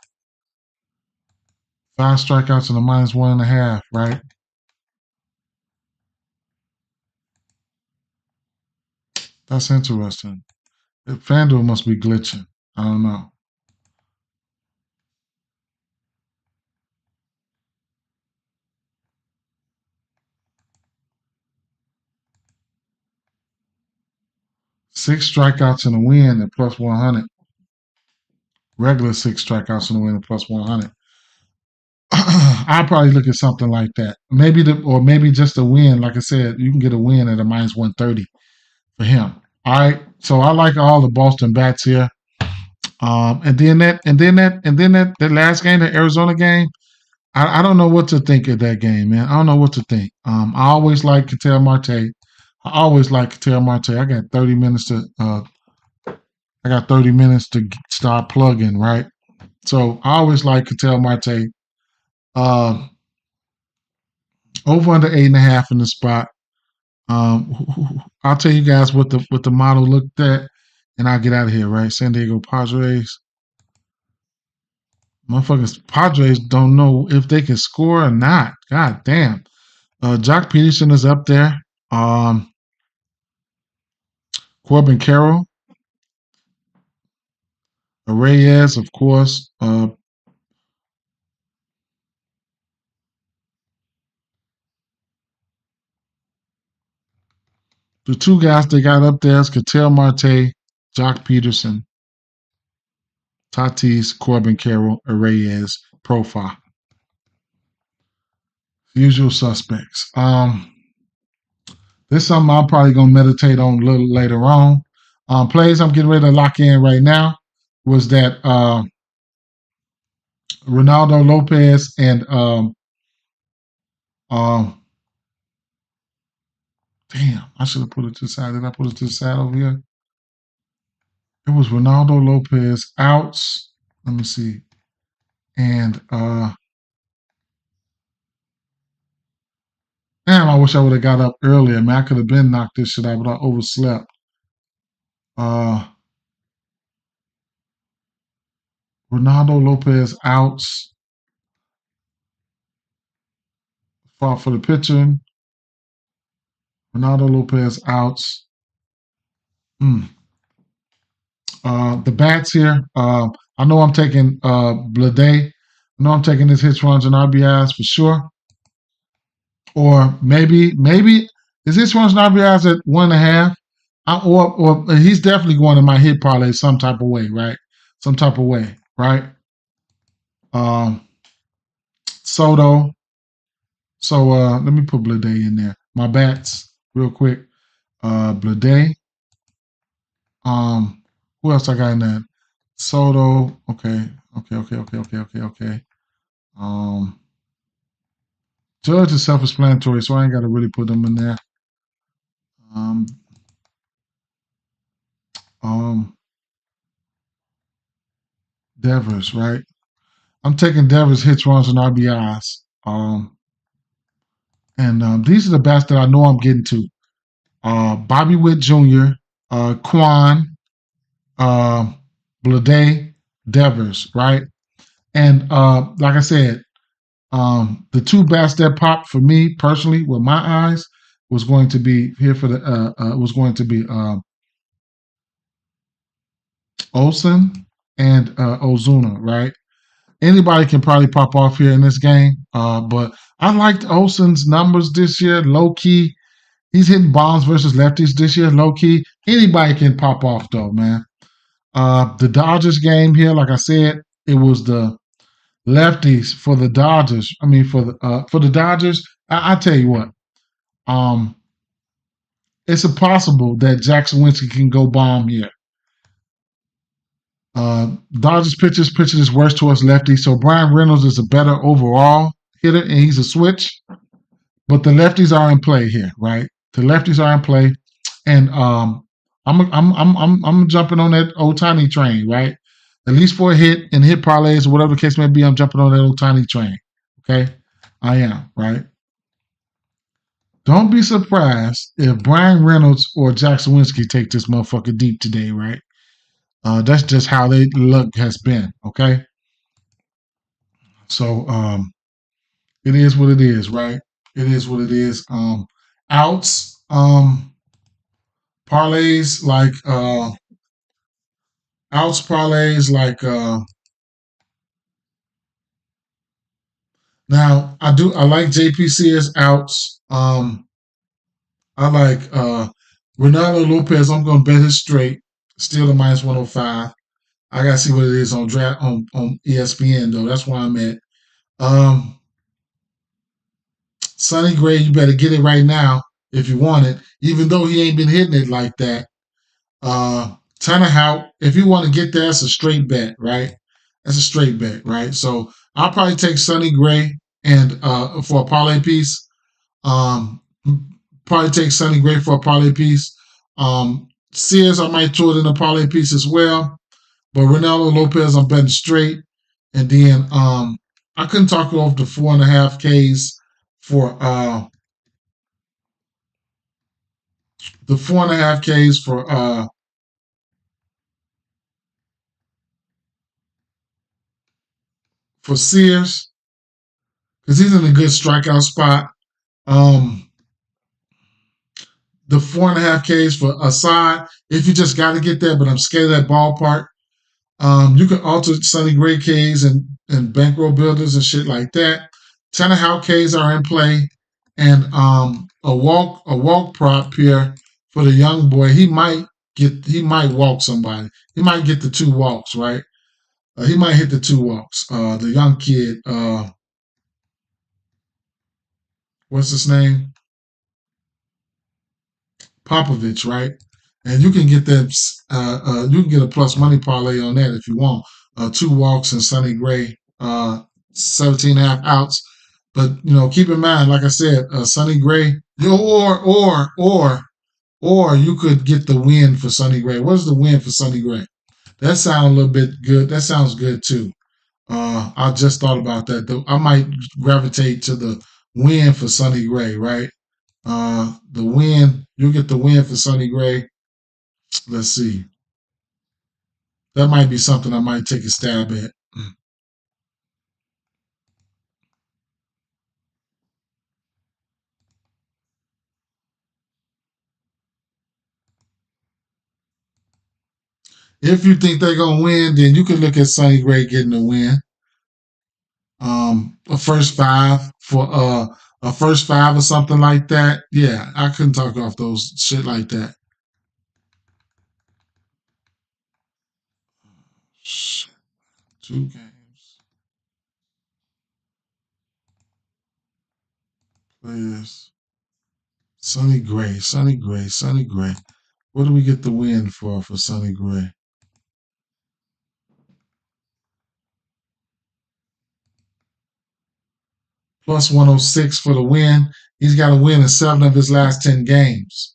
5 strikeouts and a minus 1.5, right? That's interesting. FanDuel must be glitching. I don't know. 6 strikeouts and a win at plus 100. Regular 6 strikeouts and a win at plus 100. I'd probably look at something like that. Maybe just a win. Like I said, you can get a win at a minus 130 for him. All right. So I like all the Boston bats here. And then that last game, the Arizona game, I don't know what to think of that game, man. I don't know what to think. I always like Ketel Marte. I always like Ketel Marte. I got 30 minutes to start plugging, right? So I always like Ketel Marte. Uh, over under 8.5 in the spot. I'll tell you guys what the model looked at, and I'll get out of here. Right, San Diego Padres. Motherfuckers, Padres don't know if they can score or not. God damn. Jock Peterson is up there. Corbin Carroll, Reyes, of course. The two guys they got up there is Ketel Marte, Jock Peterson, Tatis, Corbin Carroll, Reyes, profile. Usual suspects. This is something I'm probably gonna meditate on a little later on. Plays I'm getting ready to lock in right now was that Ronaldo Lopez and um, damn, I should have put it to the side. Did I put it to the side over here? It was Ronaldo Lopez outs. Let me see. And damn, I wish I would have got up earlier, man. I could have been knocked this shit out, but I overslept. Uh Ronaldo Lopez outs. Fought for the pitching. Ronaldo Lopez outs. The bats here. I know I'm taking Blade. I know I'm taking his hits, runs, and RBIs for sure. Or maybe is his runs and RBIs at 1.5? Or he's definitely going in my hit parlay some type of way, right? Some type of way, right? Soto. So let me put Blade in there. My bats, real quick. Blade. Who else I got in that? Soto. Okay. Judge is self-explanatory, so I ain't got to really put them in there. Devers, right? I'm taking Devers hits, runs, and RBIs. And these are the bats that I know I'm getting to. Bobby Witt Jr., Quan, Blade, Devers, right? And like I said, the two bats that popped for me personally, with my eyes, was going to be here for the Olsen and Ozuna, right? Anybody can probably pop off here in this game, but I liked Olsen's numbers this year, low key. He's hitting bombs versus lefties this year, low key. Anybody can pop off though, man. The Dodgers game here, like I said, it was the lefties for the Dodgers. I mean, for the Dodgers, I tell you what, it's impossible that Jack Sawinski can go bomb here. Dodgers pitchers pitching is worse towards lefties, so Brian Reynolds is a better overall hitter, and he's a switch. But the lefties are in play here, right? The lefties are in play, and I'm jumping on that Ohtani train, right? At least for a hit and hit parlays or whatever the case may be, I'm jumping on that Ohtani train. Okay, I am, right? Don't be surprised if Brian Reynolds or Jack Sawinski take this motherfucker deep today, right? That's just how they luck has been, okay? So it is what it is, right? It is what it is. Outs, parlays like outs parlays like now I like JPC as outs. I like Ronaldo Lopez. I'm gonna bet his straight, still a minus 105. I gotta see what it is on draft on ESPN though. That's why I'm at. Um, Sonny Gray, you better get it right now if you want it, even though he ain't been hitting it like that. Tannehill, if you want to get there, that's a straight bet, right? That's a straight bet, right? So I'll probably take Sonny Gray and for a parlay piece. Um, Probably take Sonny Gray for a parlay piece. Sears, I might throw it in a parlay piece as well. But Ronaldo Lopez, I'm betting straight. And then I couldn't talk you off the 4.5 Ks for the 4.5 Ks for Sears because he's in a good strikeout spot. Um, the 4.5 Ks for Assad, if you just got to get there, but I'm scared of that ballpark. You can alter Sonny Gray Ks and bankroll builders and shit like that. Tannehill Ks are in play, and a walk prop here for the young boy. He might walk somebody. He might get the 2 walks, right? He might hit the 2 walks. The young kid, what's his name? Popovich, right? And you can get that. You can get a plus money parlay on that if you want. 2 walks and Sonny Gray, 17.5 outs. But keep in mind, like I said, Sonny Gray, or you could get the win for Sonny Gray. What's the win for Sonny Gray? That sounds a little bit good. That sounds good too. I just thought about that. I might gravitate to the win for Sonny Gray, right? The win, you'll get the win for Sonny Gray. Let's see. That might be something I might take a stab at. If you think they're gonna win, then you can look at Sonny Gray getting a win. A first five for a first five or something like that. Yeah, I couldn't talk off those shit like that. 2 games. Players. Sonny Gray, Sonny Gray, Sonny Gray. What do we get the win for Sonny Gray? Plus 106 for the win. He's got a win in 7 of his last 10 games.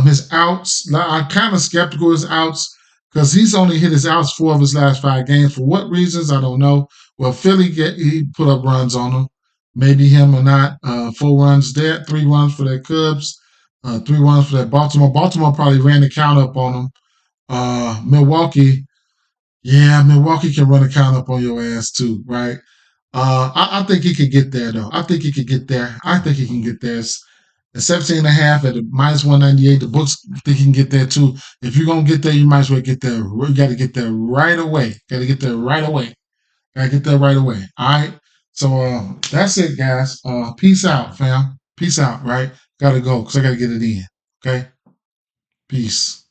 His outs, I'm kind of skeptical of his outs because he's only hit his outs 4 of his last 5 games. For what reasons, I don't know. Well, he put up runs on him. Maybe him or not. 4 runs there, 3 runs for the Cubs, 3 runs for that Baltimore. Baltimore probably ran the count up on him. Milwaukee, yeah, Milwaukee can run a count up on your ass too, right? I think he could get there though. I think he could get there. I think he can get there. At 17.5 at a minus 198, the books think he can get there too. If you're gonna get there, you might as well get there. You got to get there right away. Got to get there right away. Got to get there right away. All right. So that's it, guys. Peace out, fam. Peace out. Right. Got to go because I got to get it in. Okay. Peace.